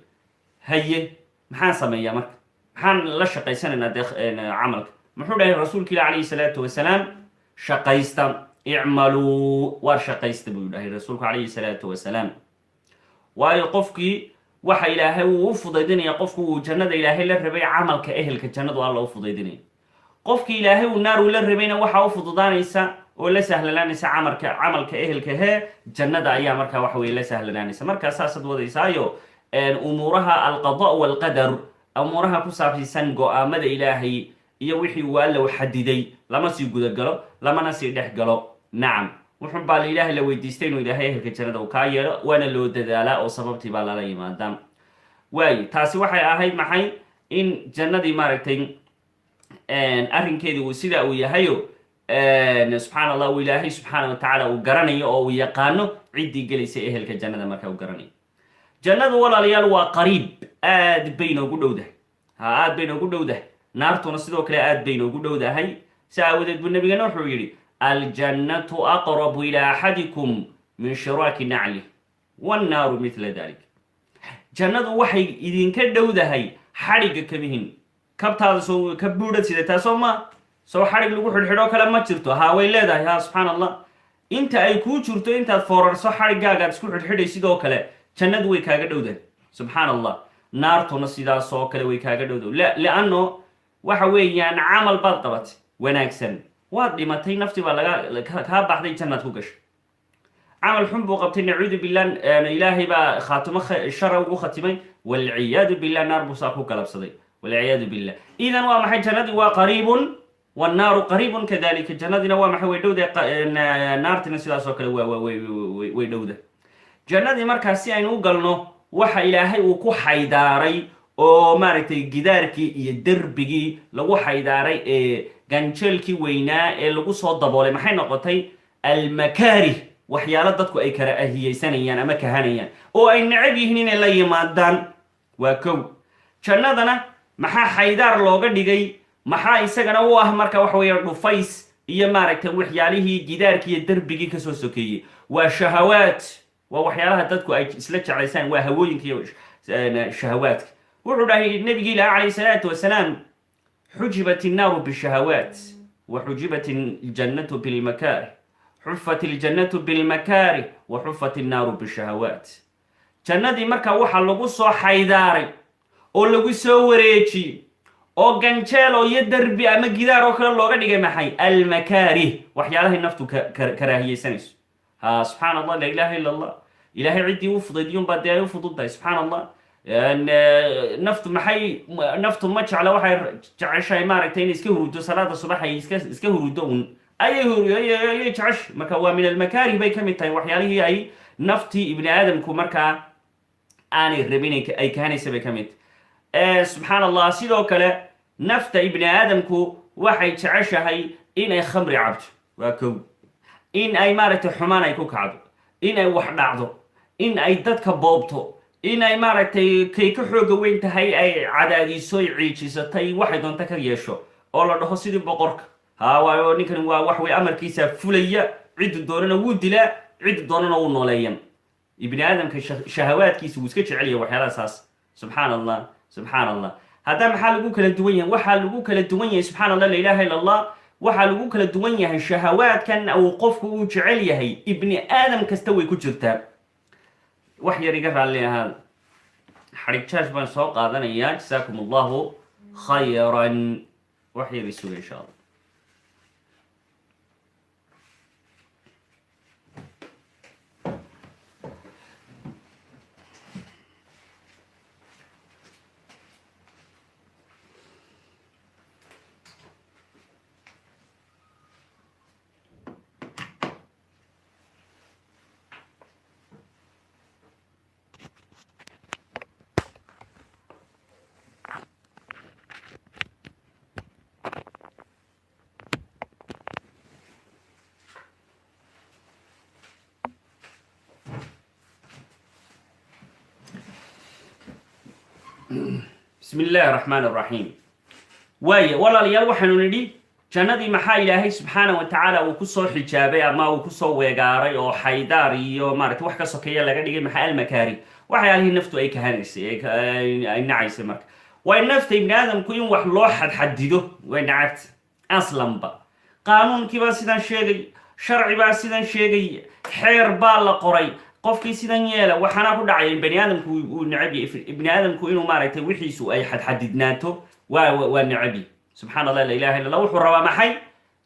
haye maxaan sameeyaa marka maxaan la shaqaysanaynaa dee camalka muxuu dhahay rasuulka ilah calayhi salaatu wasalaam shaqaysta icmaluu waar shaqaysta buu dhahay rasuulku calayhi salaatu wasalaam waayo qofkii waxa ilaahay uu u fudaydinaya qofku uu jannada ilaahay la rabay camalka ehelka jannadu alla u fudaydinaya qofkii ilaahay uu naar uu la rabayna waxa u fududaanaysa oo la sahlanaanaysa camalka ehelka hee jannada ayaa markaa waxa weye la sahlanaanaysa markaa saasaad wadaysaayo umuuraha alqada walqadar umuuraha ku saabsiisan go-aamada ilaahay iyo wixii uu alla u xadiday lama sii gudagalo lamana sii dhex galo nacam wuxun baa ilaahay la weydiistay inuu ilaahay ehelka jannada uu kaa yeelo waana loo dadaalaa oo sababtii baa lala yimaadaa waayo taasi waxay ahayd maxay in jannadii maaragtay arrinkeedii uu sidaa uu yahayo subxaan allah uu ilaahay subxaana wa tacaala uu garanayo oo uu yaqaano ciddii gelaysa ehelka jannada markaa uu garanayo jannadu walaalayaal waa qariib aad bay noogu dhowdahay aad bay noogu dhowdahay naartuna sidoo kale aad bay noogu dhowdahay si aawadeed buu nabigana wuxuu yidhi aljannatu aqrabu ila axadikum min shiraaki naclih wannaaru midla dalik jannadu waxay idinka dhowdahay xadhigga kamihin kabtaada soo ka buudhad sidataa soo ma soo xadhig lagu xidhxidhoo kale ma jirto haa way leedahay ha subxaan allah inta ay kuu jirto intaad foorarso xadhiggaagaad isku xidhxidhay sidoo kale jannadu way kaaga dhowdahay subxaan allah naartuna sidaasoo kale way kaaga dhowdahay lianno waxa weeyaan camal baad qabatay wanaagsan waad dhimatay nafti baa kaa baxday jannaad ku gashay camal xun buu qabtay nacuudu billah ilaahay baa khaatimo shara ugu khatimay walciyaadu billah naar buu saa ku galabsaday walciyaadu billah idan waa maxay jannadii waa qariibun wannaaru qariibun kadalika jannadiina waa maxay way dhowda naartina sidaas oo kale way dhowda jannadii markaas si aynu u galno waxa ilaahay uu ku xaydaaray oo maaragtay gidaarkii iyo derbigii lagu xaydaaray ee ganjeelkii weynaa ee lagu soo daboolay maxay noqotay almakaarih waxyaalo dadku ay kala ahiyeysanayaan ama kahanayaan oo ay necab yihiin inay la yimaadaan waa kow jannadana maxaa xaydaar looga dhigay maxaa isagana u ah marka waxa weeye dhufays iyo maaragtay waxyaalihii gidaarkii iyo derbigii kasoo sokeeyey waa shahawaat waa waxyaalaha dadku ay isla jeclaysaan waa hawooyinka iyo shahawaadka wuxuu dhahay nabigi ilaah calayhi salaatu wasalaam xujibat innaaru bishahawaat wa xujibat iljannatu bilmakaarih xufat iljannatu bilmakaarih wa xufat innaaru bishahawaat jannadii markaa waxaa lagu soo xaydaaray oo lagu soo wareejiyey oo ganjeel oo iyo derbi ama gidaar oo kale looga dhigay maxay almakaarih waxyaalahay naftu karaahiyeysanayso ha subxaan allah laa ilaaha illa allah ilaahay ciddii u fudaydiyun baa dee ay u fudud tahay subxaan allah naftu ma jecla waxay jeceshahay maaragtay inay iska hurudo salaada subax ay iska hurudo un ayay jecesh marka waa min almakaarih bay ka mid tahay waxyaalihii ay naftii ibni aadamku markaa aanay rabin ay kahanaysa bay ka mid subxaan allah sidoo kale nafta ibni aadamku waxay jeceshahay inay khamri cabto waa kow in ay maaragtay xumaan ay ku kacdo in ay wax dhacdo in ay dadka boobto in ay maaragtay kay ka xooga weyn tahay ay cadaadiso ay ciijisatay waxay doonta ka yeesho oo la dhaho sidii boqorka ha waayo ninkan waa wax wey amarkiisa fulaya ciddu doonana wuu dilaa ciddu doonana wuu nooleeyan ibni aadamka shahawaadkiisa wuu iska jecelyahay waxyaalahasaas subxaan allah subxaan allah hadda maxaa lagu kala duwan yahay waxaa lagu kala duwan yahay subxaan allah la ilaha illa allah waxaa lagu kala duwan yahay shahawaadkan uu qofku uu jecel yahay ibni aadam kasta way ku jirtaa wax yar iga raalli ahaada xadhig jaash baan soo qaadanayaa jasaakum allahu khayran wax yar isuga insha allah بسم الله الرحمن الرحيم ولا ليال waxaanu nidhi jannadii maxaa ilaahay subxaanahu wa tacaala uu ku soo xijaabay ama uu ku soo weegaaray oo xaydaar iyo maaragtay wax ka sokeeya laga dhigay maxaa almakaari waxyaalihii naftu ay kahanaysay ay nacaysay marka waa nafta ibni aadamku in wax loo xadxadido way nacabta aslanba qaanuunkii baa sidan sheegay sharci baa sidan sheegay xeer baa la qoray qofkii sidan yeela waxaana ku dhacay bani aadamku uu nacab yahay ibni aadamku inuu maaragtay wixiisu ay xadxadidnaato waa nacabi subxaan allah la ilaha illa allah wuxuu rabaa maxay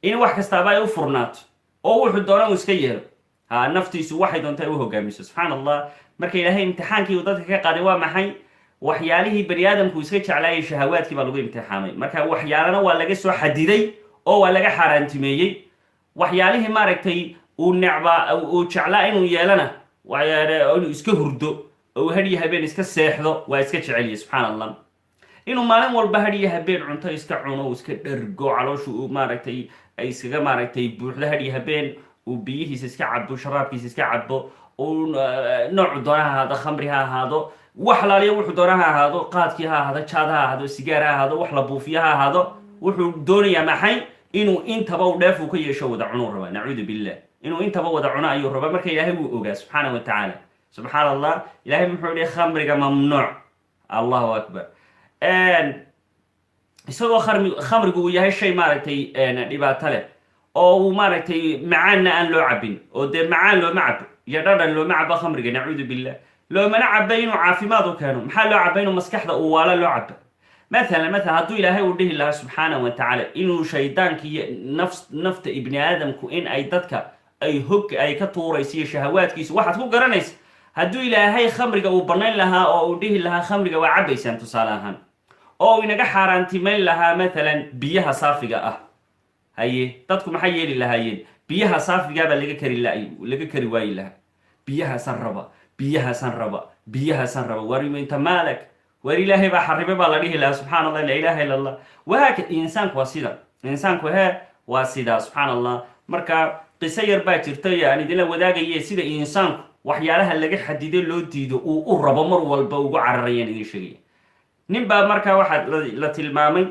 in wax kastaaba ay u furnaato oo wuxuu doona uu iska yeelo naftiisu waxay doonta ay u hogaamiso subxaan allah marka ilaahay imtixaankii uu dadka ka qaaday waa maxay waxyaalihii bani aadamku iska jeclaayay shahawaadkii baa lagu imtixaamay marka waxyaalana waa laga soo xadiday oo waa laga xaaraantimeeyey waxyaalihii maaragtay uu necbaa uu jeclaa inuu yeelana inuu iska hurdo oo hadhiyo habeen iska seexdo waa iska jeceliye subxaan allah inuu maalin walba hadhiyo habeen cunto iska cuno uu iska dhergo calooshu uu maaragtay ay iskaga maaragtay buuxdo hadhiyo habeen uu biyihiisa iska cabo sharaabkiisa iska cabo uu noocu doona ha ahaado khamri ha ahaado wax laaliya wuxuu doona ha ahaado qaadkii ha ahaado jaad ha ahaado sigaar ha ahaado wax la buufiyo ha ahaado wuxuu doonayaa maxay inuu intaba u dheef uu ka yeesho wada cunuu rabaa nacuudu billah inuu intaba wada cuno ayuu rabaa marka ilaahay wuu ogaa subxaanahu wa tacaala subxaan allah ilaahay muxuu yihi khamriga mamnuuc allahu akbar isagoo khamrigu uu yahay shay maaragtay dhibaato leh oo uu maaragtay macaanna aan loo cabin oo dee macaan looma cabo iyo dhadhan looma cabo khamriga nacuudu billah loomana caba inuu caafimaad u keeno maxaa loo caba inuu maskaxda uu waala loo cabo مثلا hadduu ilaahay uu dhihi lahaa subxaanahu wa tacaala inuu shaydaanka iyo nafta ibni aadamku in ay dadka ay ka tuurayso iyo shahawaadkiisu waxaad ku garanaysa hadduu ilaahay khamriga uu banayn lahaa oo uu dhihi lahaa khamriga waa cabaysaan tusaale ahaan oo uu inaga xaaraantimayn lahaa maalan biyaha saafiga ah haye dadku maxay yeeli lahaayeen biyaha saafigaabaa laga kari waayi lahaa biyahaasan raba wariminta maalak war ilaahay baa xaribay baa la dhihi lahaa subxaan allah la ilaha illa allah wahaaka insaanku waa sida insaanku waa sidaa subxaan allah marka qiso yar baa jirta aan idinla wadaagaye sida insaanku waxyaalaha laga xadiday loo diido uu u rabo mar walba ugu cararayaan idin sheegaya nin baa markaa waxaa la tilmaamay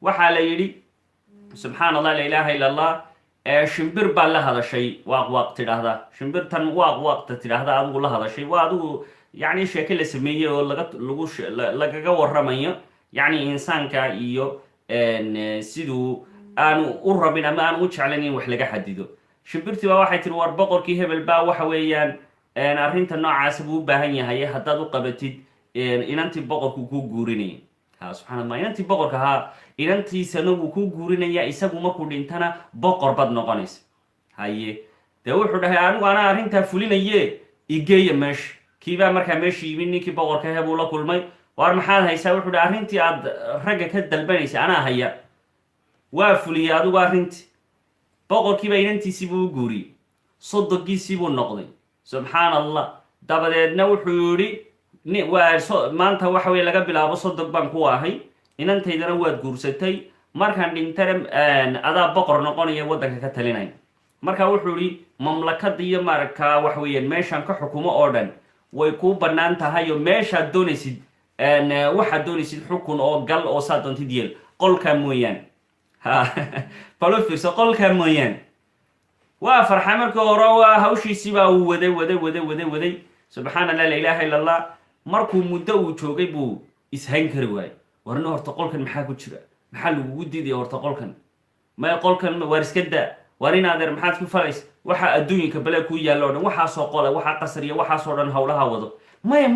waxaa la yidhi subxaan allah la ilaha illa allah shimbir baa la hadashay waaq tidhaahda shimbirtan waaqta tidhaahda adigu la hadashay waa adigu yacni sheeke la sameeyey oo lagaga warramayo yacni insaanka iyo siduu aanu u rabin ama aanu u jeclayn in wax laga xadido shimbirtii baa waxay tiri war boqorkii hebel baa waxa weeyaan arrinta noocaasa buu u baahan yahay haddaad u qabatid inantii boqorku kuu guurinaya subxana allah inantii boqorka inantiisana wuu kuu guurinaya isagu markuu dhintana boqor bad noqonaysa haye dee wuxuu dhahay anigu anaa arrintaa fulinaye igeeya meesha kiibaa markaa meesha yimid ninkii boqorka he buu la kulmay waar maxaad haysaa wuxuu dhahay arrintii aad ragga ka dalbanaysa anaa haya waa fuliyey adigu arrintii boqorkiiba inantiisii buu u guuriyey soddonkiisii buu noqday subxaan allah dabadeedna wuxuu yidhi maanta waxa weye laga bilaabo soddon baan ku ahay inantaydana waad guursatay markaan dhintana adaa boqor noqonaya waddanka ka talinaya marka wuxuu yihi mamlakada iyo maaragtaa wax weeyaan meeshaan ka xukumo oo dhan way kuu bannaan tahay oo meeshaad doonaysid waxaad doonaysid xukun oo gal oo saa doontid yeel qolkaa mooyaan balo fiirso qolkaa mooyaan waa farxa markii hore waa hawshiisiibaa uu waday subxaan allah la ilaha illa allah markuu muddo uu joogay buu ishayn kari waayey warna horta qolkan maxaa ku jira maxaa lagugu diidaya horta qolkan maya qolkan waar iska daa war in adeer maxaad ku falaysa waxaa adduunyanka bale kuu yaalla o dhan waxaasoo qole waxaa qasriya waxaasoo dhan howlaha wado maya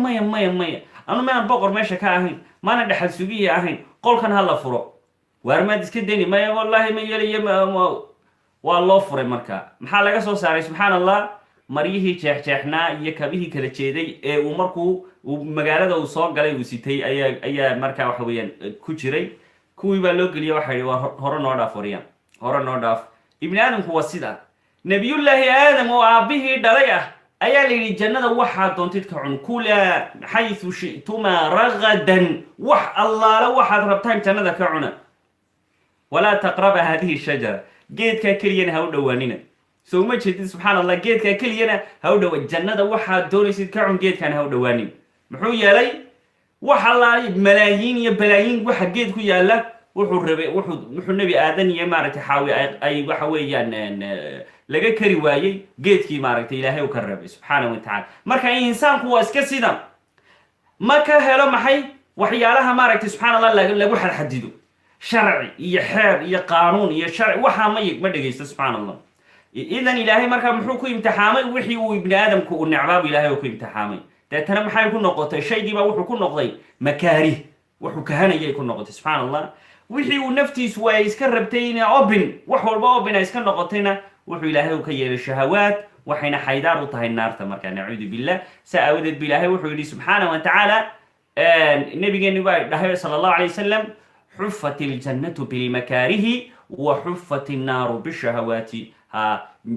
anu mayaan boqor meesha ka ahayn maana dhexal sugihi ahayn qolkan ha la furo waar maad iska deni maya wallaahi ma yeliyo waa loo furay markaa maxaa laga soo saaray subxaan allah maryihii jeexjeexnaa iyo kabihii kala jeeday ee uu markuu magaalada uu soo galay uu sitay ayaa markaa waxa weeyaan ku jiray kuwii baa loo geliya waxa yidhi waa hore noo dhaaf wariyaan hore noo dhaaf ibni aadamku waa sida nebiyullaahi aadam oo aabbihii dhalay ah ayaa la yidhi jannada waxaad doontid ka cun kula xaysu shi'tumaa ragadan wax allaale waxaad rabtaan jannada ka cuna walaa taqraba haadihi shajara geedkaa keliyana ha u dhowaanina soo ma jeedid subxaan allah geedkaa keliyana ha u dhowaan jannada waxaad doonaysid ka cun geedkaan ha u dhowaanin muxuu yeelay waxa la malaayiin iyo balaayiin waxa geed ku yaala wuxuu nebi aadan iyo maaragtay xaawi ay waxa weeyaan laga kari waayey geedkii maaragtay ilaahay uu ka reebay subxaanahu wa tacaala. marka insaanku waa iska sida ma ka helo maxay waxyaalaha maaragtay subxana allah lagu xadxadido sharci iyo xeer iyo qaanuun iyo sharci waxaa ma dhegaysto subxaana allah. idan ilaahay markaa muxuu ku imtixaamay wixii uu ibni aadamku u necbaab ilaahay uu ku imtixaamay. deetana maxay ku noqotay shaygiibaa wuxuu ku noqday makaarih wuxuu kahanayay ku noqotay subxaana allah. wixii uu naftiisu ay iska rabtay ina obin wax walba obin ay iska noqotayna wuxuu ilaahay uu ka yeelay shahawaad waxayna xaydaar u tahay naarta markaa nacuudu billah. saa aawadeed ba ilaahay wuxuu yidhi subxaana wa tacaala nabigeeni baa dhahay sala allahu alay wasalam xufat iljannatu bilmakaarihi wa xufat innaaru bishahawaati.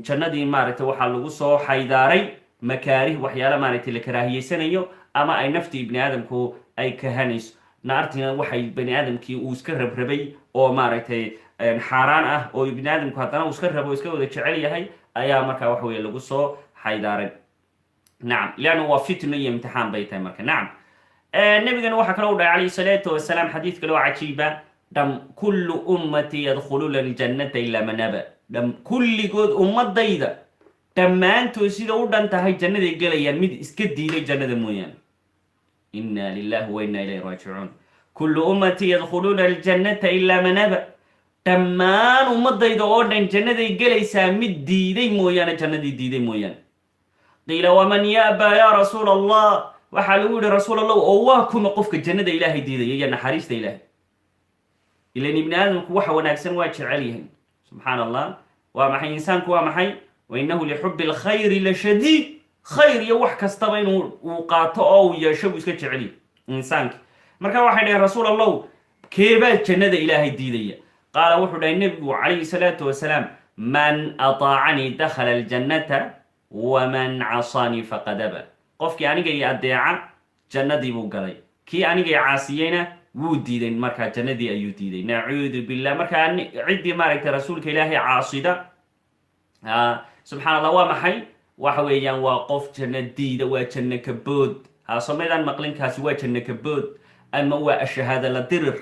jannadii maaragtay waxaa lagu soo xaydaaray makaarih waxyaala maaragtay la karaahiyeysanayo ama ay naftii ibni aadamku ay kahanayso. naartina waxay bani aadamkii uu iska rabrabay oo maaragtay xaaraan ah oo ibni aadamku haddana uu iska rabo iska wada jecel yahay ayaa markaa waxa weye lagu soo xaydaaray. nacam leanna waa fitno iyo imtixaan bay tahay marka. nacam nabigana waxaa kaloo u dhahay calayhi salaatu wasalaam xadiid kale oo cajiiba dham kullu ummati yadkhuluuna aljannata ilaa man aba. dham kulligood ummadayda dhammaantood sida u dhan tahay jannaday gelayaan mid iska diiday jannada mooyaane. inna lillahi wa inna ilayhi raajicuun. kullu ummati yadkhuluuna aljannata ilaa man aba. dhammaan ummadayda oo dhan jannaday gelaysaa mid diiday mooyaane jannadii diiday mooyaane. qiila waman ya'ba yaa rasuula allah waxaa lagu yihi rasuul allah oo waa kuma qofka jannada ilaahay diidaya iyo naxariista ilaahay. ilan ibni aadamku waxa wanaagsan waa jecel yahay subxaana allah. waa maxay insaanku waa maxay wainahu lixubi alkhayri la shadiid. khayr iyo wax kastaba inuu qaato oo uu yeesho buu iska jeceliy insaanki. marka waxay dhaheen rasuul allahu keebaa jannada ilaahay diidaya. qaala wuxuu dhahay nebigu calayhi salaatu wasalaam man ataacanii dakhala aljannata waman casaanii faqad aba. qofkii aniga iyo adeeca jannadii buu galay kii aniga i caasiyeyna wuu diiday markaa jannadii ayuu diiday nacuudu billah. markaa ciddii maaragtay rasuulka ilaahay caasida subxana allah waa maxay waxa weeyaan waa qof janno diida waa janno kabood. somaydaan maqlinkaasi waa janno kabood ama waa ashahaada la dirir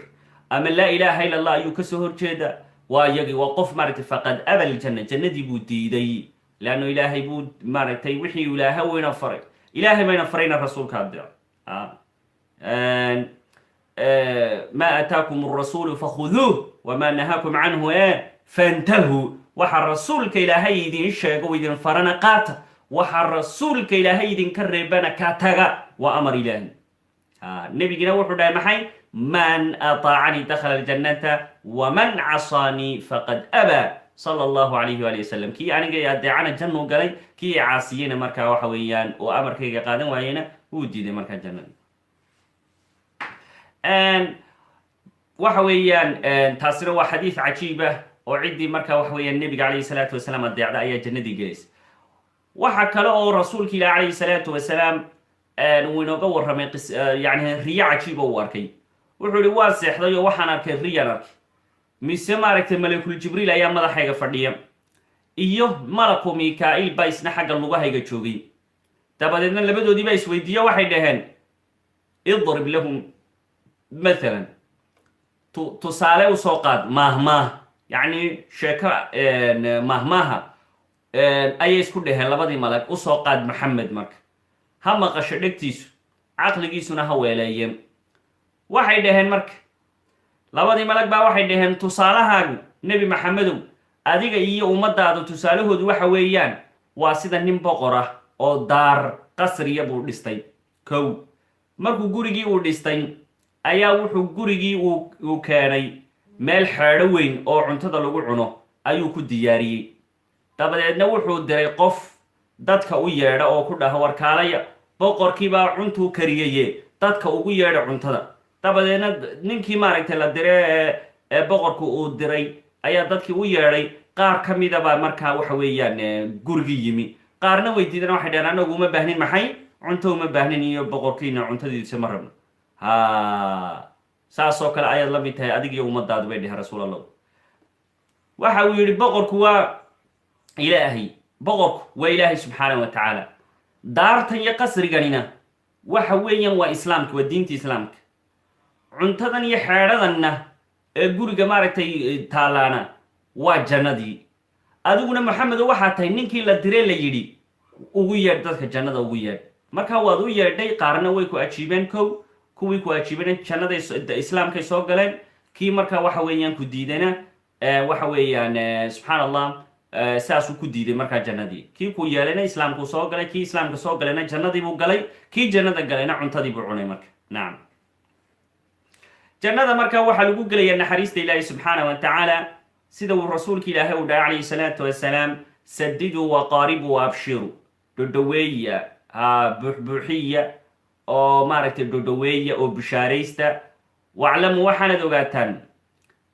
ama laa ilaaha ila allah ayuu kasoo horjeeda. waa iyagii waa qof maaragtay faqad aba aljanna jannadii buu diiday leanno ilaahay buu maaragtay wixii ilaaha weyna faray ilaahay bayna farayna rasuulka adeeco. ma ataakum arasuulu fakhuduuh wama nahaakum canhu fantahuu. waxa rasuulka ilaahay idin sheego idin farana qaata waxa rasuulka ilaahay idinka reebana ka taga waa amar ilaahi. nebigina wuxuu dhahay maxay man ataacanii dakhala aljannata waman casaanii faqad aba sala allahu alayhi waali wasalam. kii aniga i adeecana jannuu galay kii i caasiyeyna markaa waxa weeyaan oo amarkayga qaadan waayeyna wuu diiday markaa jannada. waxa weeyaan taasina waa xadiid cajiibah oo ciddii markaa waxa weeyaan nebiga calayhi salaatu wasalaam adeecda ayaa jannadii gelaysa. waxa kale oo rasuulka ilaah calayhi salaatu wasalaam uu inooga warramay yani riyo cajiiba uu arkay. wuxuu ihi waa seexday oo waxaan arkay riyan arkay mise maaragtay malakul jibriil ayaa madaxayga fadhiya iyo malaku mikaa'il baa isna xagga lugahayga joogay. dabadeedna labadoodii baa isweydiiya waxay dhaheen idrib lahum mathalan tusaale usoo qaad maahmaah yacni sheeko maahmaaha ayay isku dhaheen labadii malag usoo qaad maxamed marka ha maqasho dhegtiisu caqligiisuna ha weeleeyeen. waxay dhaheen marka labadii malag baa waxay dhaheen tusaalahaagu nebi maxamedow adiga iyo ummadaadu tusaalahoodu waxa weeyaan waa sida nin boqor ah oo daar qasriya buu dhistay. kow markuu gurigii uu dhistay ayaa wuxuu gurigii uu keenay meel xeedho weyn oo cuntada lagu cuno ayuu ku diyaariyey. dabadeedna wuxuu diray qof dadka u yeedha oo ku dhaha warkaalaya boqorkiibaa cuntuu kariyaye dadka ugu yeedha cuntada. dabadeedna ninkii maaragtay la dire ee boqorku uu diray ayaa dadkii u yeedhay. qaar ka midabaa markaa waxa weeyaan gurigii yimi qaarna weydiidan waxay dhaheen anagu uma baahnin maxay cunto uma baahnin iyo boqorkiina cuntadiisa ma rabno. saasoo kale ayaad la mid tahay adig iyo ummadaadu bay dheheen rasuul allah. waxa uu yidhi boqorku waa ilaahay subxaana wa tacaala daartan iyo qasriganina waxa weeyaan waa islaamka, waa diinta islaamka. cuntadan iyo xeedhadanna ee guriga maaragtay taalaana waa jannadii. adiguna maxamedo waxaa tahay ninkii la diree la yidhi ugu yeedh dadka jannada ugu yeedh. markaa waad u yeedhay, qaarna way ku ajiibeen. kuwii ku ajiibeen jannada islaamkay soo galeen. kii markaa waxa weeyaan ku diidana waxa weeyaan subxaan allah saasuu ku diiday markaa jannadii. kii ku yeelayna islaamkuu soo galay, kii islaamka soo galayna jannadii buu galay, kii jannada galayna cuntadii buu cunay marka. nacam, jannada markaa waxaa lagu gelayaa naxariista ilaahi subxaana wa tacaala, sida uu rasuulka ilaahay u dhahay calayhi salaatu wasalaam, sadiduu waqaaribuu waabshiru, dhodhoweeya, buuxbuuxiya oo maaragtay dhodhoweeya oo bishaaraysta. waclamuu waxaanad ogaataan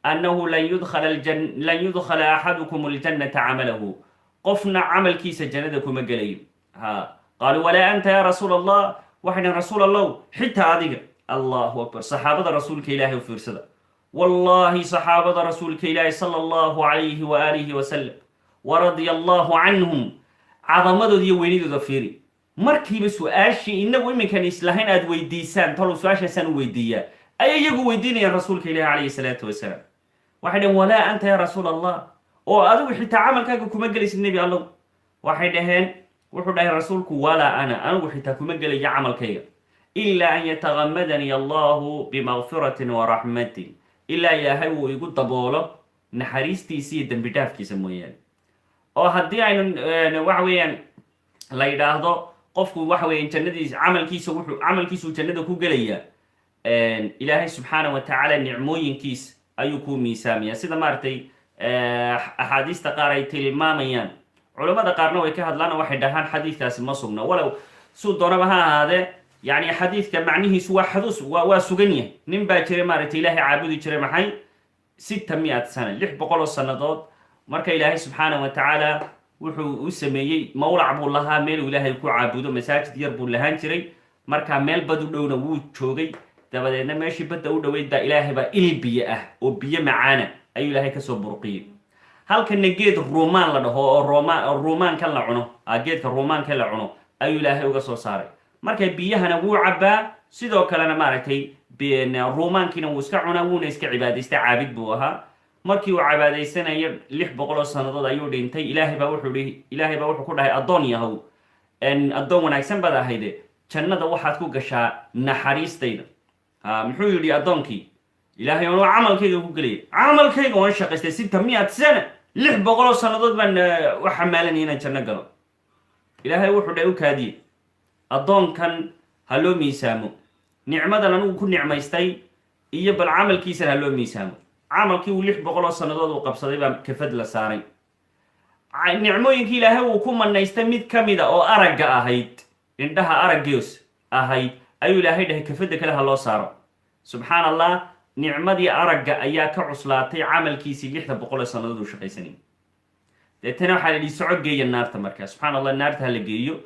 annahu lan yudkhala axadukum aljannata camalahu, qofna camalkiisa jannada kuma gelayo. qaaluu walaa anta ya rasuul allah, waxay dhahen rasuul allow xitaa adiga. allahu akbar, saxaabada rasuulka ilaahay u fiirsada. wallahi saxaabada rasuulka ilaahi sala allahu calayhi waaalihi wasalam waradia allahu canhum, cadamadood iyo weynidooda fiiri. markiiba su-aashii inagu iminkan islahayn aad weydiisaan, talow su-aashaasaan u weydiiyaa, ayay iyagu weydiinayaan rasuulka ilaahi calayhi salaatu wasalaam. waxay dhaheen walaa anta ya rasuul allah, oo adigu xitaa camalkaaga kuma gelaysid nebi allow. waxay dhaheen, wuxuu dhahay rasuulku walaa ana, anigu xitaa kuma gelayo camalkayga, ilaa an yatagamadanii allahu bimaqfiratin waraxmatin, ilaa ilaahay uu igu daboolo naxariistiisa iyo dembi dhaafkiisa mooyaane. oo haddii aynu waxa weeyaan la yidhaahdo qofku waxa weeyaan jannadiisa camalkiisuu jannada ku gelayaa, ilaahay subxaana wa tacaala nicmooyinkiisa ayuu ku miisaamaya, sida maaragtay axaadiista qaar ay tilmaamayaan. culammada qaarna way ka hadlaan oo waxay dhahaan xadiidkaasi ma sugna, walow suu doonaba ha ahaadee yani xadiidka macnihiisu waa sugan yahay. nin baa jiray maaragtay ilaahay caabudi jiray maxay 600 sana, 600 sannadood. marka ilaahay subxaana wa tacaala wuxuu u sameeyey mawlac buu lahaa, meeluu ilaahay ku caabudo, masaajid yar buu lahaan jiray. markaa meel bad u dhowna wuu joogay. dabadeedna meeshii badda u dhoweyd baa ilaahay baa il biyo ah oo biyo macaana ayuu ilaahay kasoo burqiyey. halkana geed ruumaan la dhaho oo ruumaankan la cuno, geedka ruumaanka la cuno ayuu ilaahay uga soo saaray. marka biyahana wuu cabbaa, sidoo kalena maaragtay ruumaankiina wuu iska cunaa, wuuna iska cibaadaystay, caabid buu ahaa. markii uu cibaadaysanayo 600 sannadood ayuu dhintay. ilaahay baa wuxuu ku dhahay, addoon yahow, addoon wanaagsan baad ahayde, jannada waxaad ku gashaa naxariistayda. muxuu yidhi addoonkii, ilaahay anuu camalkayga ku gelaya, camalkayga waan shaqaystay 600 sana, 600 sannadood baan u xamaalanaya inaan janno galo. ilaahay wuxuu dhahay u kaadiye, addoonkan ha loo miisaamo, nicmadan anugu ku nicmaystay iyo bal camalkiisana ha loo miisaamo. camalkii uu 600 sannadood uu qabsaday baa kafad la saaray. nicmooyinkii ilaahay uu ku manaystay mid ka mida oo aragga ahayd, indhaha araggeos ahayd, ayuu ilaahay dhahay kafadda kale ha loo saaro. subxaan allah, nicmadii aragga ayaa ka cuslaatay camalkiisii 600 sannadood uu shaqaysanayay. deetana waxaa la yidhi soco geeya naarta. markaa subxaan allah, naarta ha la geeyo.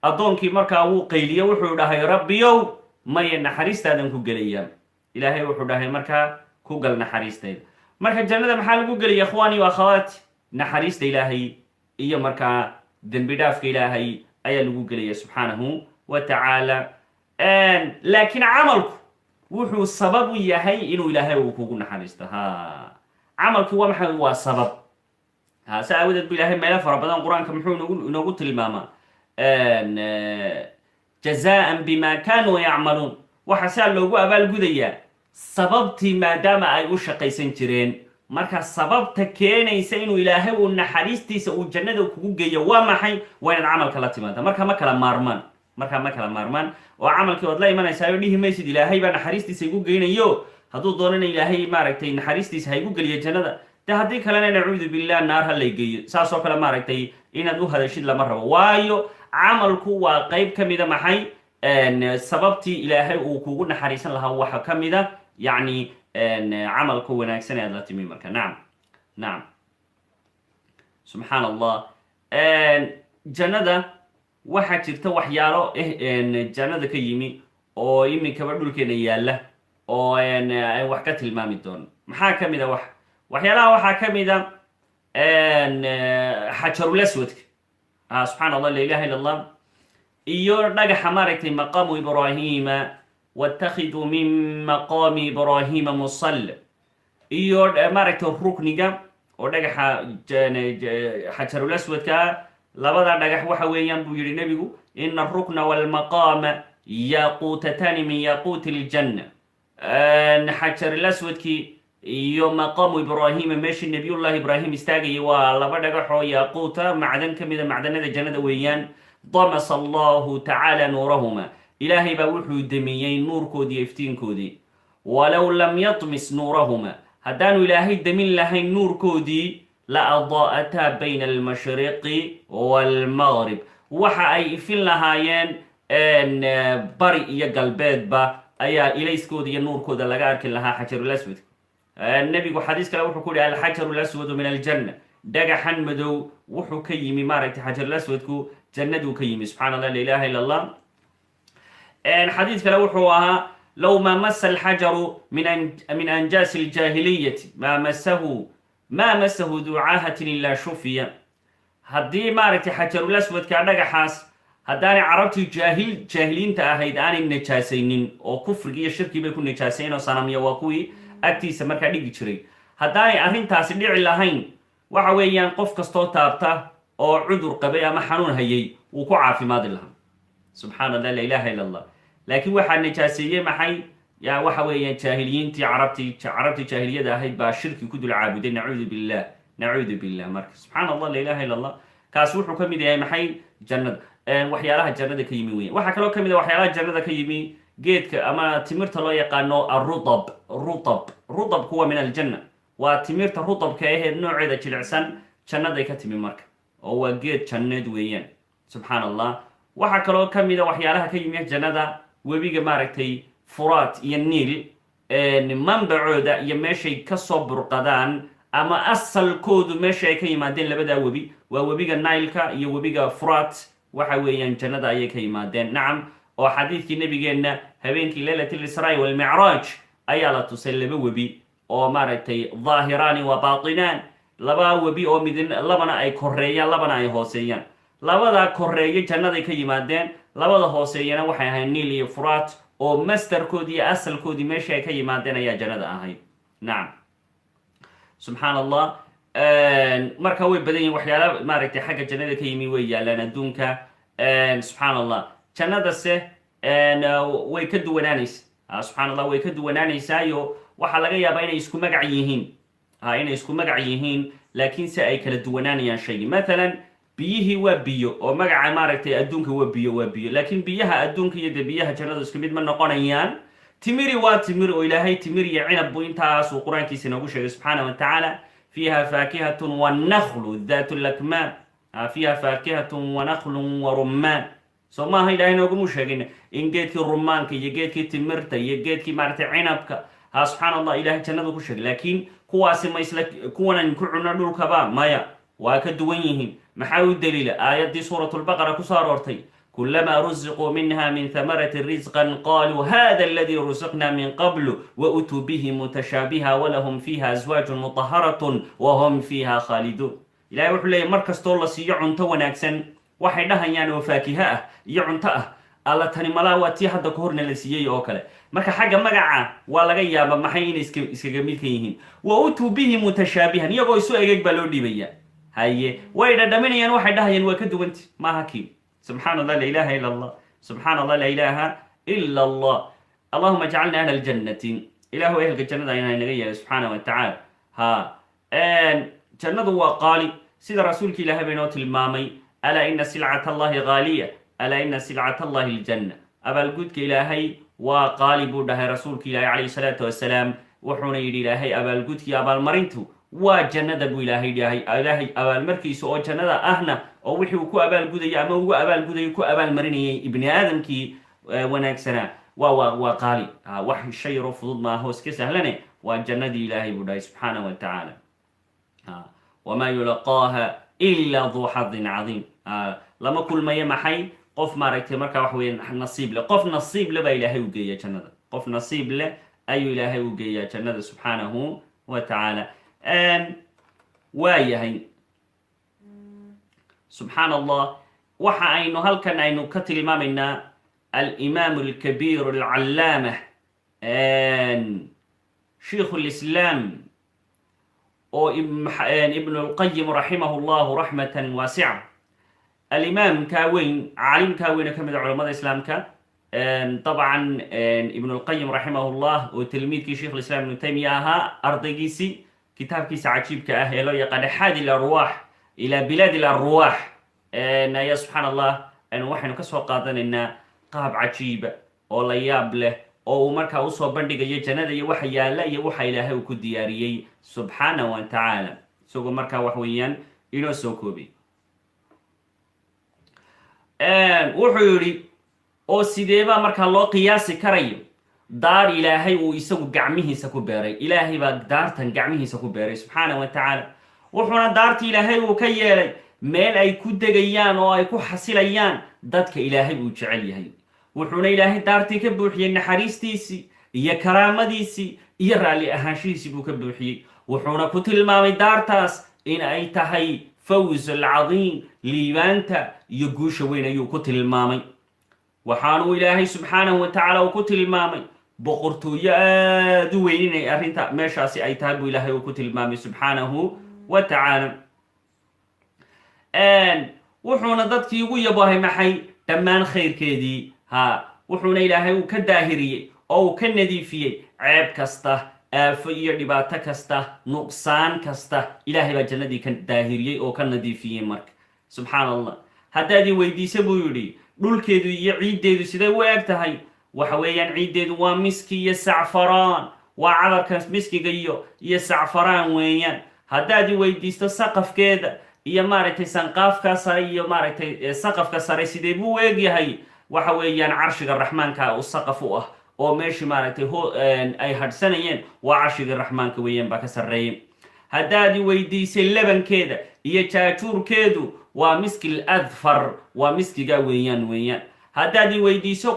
addoonkii markaa wuu qayliye, wuxuu dhahay rabbiyow maya, naxariistaadan ku gelayaa. ilaahay wuxuu dhahay markaa ku gal naxariistayda. marka jannada maxaa lagu gelaya ikhwaani wa akhawaati? naxariista ilaahay iyo markaa dembi dhaafka ilaahay ayaa lagu gelaya subxaanahu wa tacaala. laakiin camalku wuxuu sabab u yahay inuu ilaahay uu kugu naxariisto. camalku waa maxay? waa sabab. sa aawadeed bu ilaahay meelo fara badan qur-aanka muxuu inoogu tilmaamaa jazaan bima kaanuu yacmaluun. waxa saa loogu abaalgudayaa sababtii, maadaama ay u shaqaysan jireen. marka sababta keenaysa inuu ilaahay uu naxariistiisa uu jannada kugu geeyo waa maxay? waa inaad camalka la timaada. marka ma kala maarmaan oo camalkii ood la imanaysaayoo dhihi maysid ilaahay baa naxariistiisa igu geynayo, hadduu doonana ilaahay maaragtay naxariistiisa ha igu geliyo jannada, de haddii kalena nacuudu billah naar ha lay geeyo. saasoo kale maaragtay inaad u hadashid lama rabo, waayo camalku waa qayb ka mida maxay? sababtii ilaahay uu kugu naxariisan lahaa waxa ka mida yani camalka wanaagsan aad la timi. marka nacam subxaan allah. jannada waxaa jirta waxyaalo jannada ka yimi oo iminkaba dhulkeena yaalla oo ay wax ka tilmaami doono. maxaa ka mid a waxyaalaha waxaa ka mid a xajarulaswadka. subxaan allah, la ilaha illa allah. iyo dhagaxa maaragtay maqaamu ibraahiima wattakhiduu min maqaami ibraahiima musalla iyo maaragtay rukniga oo dhagaxa xajarul aswadka labada dhagax waxa weeyaan buu yihi nebigu ina arukna walmaqaama yaquutatani min yaquuti ljanna xajarul aswadkii iyo maqaamu ibraahiima meeshii nabiyullahi ibraahim istaagayay waa laba dhagax oo yaquuta macdan ka mida macdanada jannada weeyaan damasa allahu tacaala nuurahuma ilaahay baa wuxuu damiyey nuurkoodii iftiinkoodii walow lam yatmis nuurahuma haddaanu ilaahay damin lahayn nuurkoodii la adaa'ataa bayna almashriqi waalmaqrib waxa ay ifin lahaayeen bari iyo galbeedba ayaa ilayskooda iyo nuurkooda laga arki lahaa xajarul aswad nebigu xadiis kale wuxuu ku yihi alxajaru laswadu min aljanna dhagaxan madow wuxuu ka yimi maaragtay xajarul aswadku jannaduu ka yimi subxana allah la ilaha illa allah xadiis kale wuxuu ahaa low maa masa alxajaru min anjaasi aljaahiliyati maa masahu duu caahatin ilaa shufiya haddii maaragtay xajarul aswadka dhagaxaas haddaanay carabtii jaahiliinta ahayd aanay najaasaynin oo kufrigi iyo shirkii bay ku najaasayen oo sanamya waa kuwii agtiisa markaa dhigi jiray haddaanay arrintaasi dhici lahayn waxa weeyaan qof kastoo taabta oo cudur qabay ama xanuun hayay wuu ku caafimaadi lahaa subxaana allah la ilaha illa allah laakiin waxaa najaaseeyey maxay waxa weeyaan jaahiliyiintii carabtii jaahiliyada ahayd baa shirki ku dul caabuday nacuudu billah marka subxaana allah la ilaha illa allah kaas wuxuu ka mid yahay maxay jannada waxyaalaha jannada ka yimi weyan waxaa kaloo ka mid ah waxyaalaha jannada ka yimi geedka ama timirta loo yaqaano rutabku waa min aljanna waa timirta rutabka aheed nooceeda jilicsan jannaday ka timi marka oo waa geed janneed weeyaan subxaan allah waxaa kaloo ka mid a waxyaalaha ka yimi jannada webiga maaragtay furaat iyo niil manbacooda iyo meeshay kasoo burqadaan ama asalkoodu meesha ay ka yimaadeen labadaa webi waa webiga nailka iyo webiga furaat waxa weeyaan jannada ayay ka yimaadeen nacam oo xadiidkii nabigeenna habeenkii leylat lisraa walmicraaj ayaa la tusay laba webi oo maaragtay daahiraani wa baatinaan laba webi oo labana ay koreeyaan labana ay hooseeyaan labada koreeye jannaday ka yimaadeen labada hooseeyana waxay ahayd niil iyo furaat oo masterkoodii iyo asalkoodii meesha ay ka yimaadeen ayaa jannada ahayd nacam subxaan allah marka way badan yihin waxyaala maaragtay xagga jannada ka yimi way yaalaan adduunka subxaan allah jannadase way ka duwanaanaysa subxaan allah way ka duwanaanaysaayo waxaa laga yaabaa inay isku magac yihiin laakiin se ay kala duwanaanayaan shaygii mathalan biyihii waa biyo oo magaca maaragtay adduunka waa biyo laakiin biyaha adduunka iyo de biyaha jannada isku mid ma noqonayaan timiri waa timir oo ilaahay timir iyo cinab buu intaasuu qur-aankiisa inoogu sheegay subxaana wa tacaala fiiha faakihatun wanaklu dat lakmaan fiiha faakihatun wanaklun warummaan soo maaha ilahay noogumu sheegin in geedkii rumaanka iyo geedkii timirta iyo geedkii maaragtay cinabka subxaana allah ilahay jannadu ku sheegay laakiin kuwaasi ma isla kuwanan ku cuno dhulkaba maya waa ka duwan yihiin maxaa u daliila aayaddii suuratulbaqara kusoo aroortay kulamaa rusiquu minha min hamarati risqan qaluu hada aladii rusiqna min qablu wautuu bihi mutashaabiha walahum fiiha aswaajun mutaharatun wahum fiiha khaaliduun ilahay wuxuu leeyahy mar kastoo la siiyo cunto wanaagsan waxay dhahayaan oo faakiha ah iyo cunto ah alla tani malaa waa tii hadda ka horna la siiyey oo kale marka xagga magaca waa laga yaaba maxay inay iskaga mid ka yihiin wautuu bihi mutashaabihan iyagoo isu egeg baa loo dhiibaya haye way dhadhaminayaan waxay dhahayaan waa ka duwanti maaha kii subxaan allah la ilaha illa allah subxaan allah la ilaha ila allah allahuma ajcalna ahla aljannati ilahu ehelka jannada inaa inaga yeelay subxaana wa tacaala jannadu waa qaali sida rasuulka ilaahay ba inoo tilmaamay alaa ina silcat allahi haaliya alaa ina silcat allahi aljanna abaalgudka ilaahay waa qaali buu dhahay rasuulka ilaahay calayhi salaatu wasalaam wuxuuna yidhi ilaahay abaalgudkii abaalmarintu waa jannada buu ilaahay ilaahay abaalmarkiisa oo jannada ahna oo wixii uu ku abaalgudayo ama ugu abaalgudayo ku abaalmarinayay ibni aadamkii wanaagsanaa waa qaali wax shay yaroo fudud maaho iska sahlane waa jannadii ilaahay buu dhahay subxaana wa tacaala wamaa yulaqaaha ila duu xadin cadiim lama kulmayo maxay qof maaragtay markaa wax weya nasiib leh qof nasiib le baa ilaahay u geeya jannada qof nasiib leh ayuu ilaahay u geeyaa jannada subxaanahu wa tacaala waa yahay subxaan allah waxa aynu halkan aynu ka tilmaamaynaa الإمام الكبير العلامة شيخ الإسلام أو ابن القيم رحمه الله رحمة واسعة. الإمام كاوين عالم كاوين كمد علماء الإسلام طبعا ابن القيم رحمه الله وتلميذ شيخ الإسلام ابن تيمية أرضيسي كتاب كيس عجيب كأهل يقال حاد الأرواح إلى بلاد الأرواح يا سبحان الله أن وحنا كسر قادنا إن qaab cajiiba oo la yaab leh oo uu markaa usoo bandhigayo jannada iyo waxa yaalla iyo waxa ilaahay uu ku diyaariyey subxaanahu wa tacaala isagoo markaa wax weeyaan inoo soo koobay. wuxuu yidhi oo sideebaa markaa loo qiyaasi karayo daar ilaahay uu isagu gacmihiisa ku beeray. ilaahay baa daartan gacmihiisa ku beeray subxaanahu wa tacaala, wuxuuna daarti ilaahay uu ka yeelay meel ay ku degayaan oo ay ku xasilayaan dadka ilaahay uu jecel yahay. wuxuuna ilaahay daartii ka buuxiyey naxariistiisii iyo karaamadiisii iyo raalli ahaanshihiisii buu ka buuxiyey. wuxuuna ku tilmaamay daartaas in ay tahay fawz alcadiim, liibaanta iyo guusha weyn ayuu ku tilmaamay. waxaanuu ilaahay subxaanahu wa tacaala uu ku tilmaamay boqortooyo aad u weyn inay arrinta meeshaasi ay tahay buu ilaahay uu ku tilmaamay subxaanahu wa tacaala. wuxuuna dadkii ugu yabahay maxay dhammaan khayrkeedii wuxuuna ilaahay uu ka daahiriyey oo uu ka nadiifiyey ceeb kasta, aafo iyo dhibaato kasta, nuqsaan kasta. ilaahay baa jannadii ka daahiriyey oo ka nadiifiyey. marka subxaan allah, haddaad ii weydiisa buu yidhi dhulkeedu iyo ciiddeedu siday u eg tahay, waxa weeyaan ciiddeedu waa miski iyo sacfaraan, waa cadarka miskiga iyo sacfaraan weeyaan. haddaad ii weydiisto saqafkeeda iyo maaragtay sanqaafka sare iyo maaragtay saqafka sare sidee buu u egyahay, waxa weeyaan carshiga raxmaanka u saqaf u ah oo meeshii maaragtay ay hadhsanayeen waa carshiga raxmaanka weeyaan baa ka sarreeyay. haddaad i weydiisay labankeeda iyo jaajuurkeedu waa miskil adfar, waa miskiga weeyaan. haddaad i weydiiso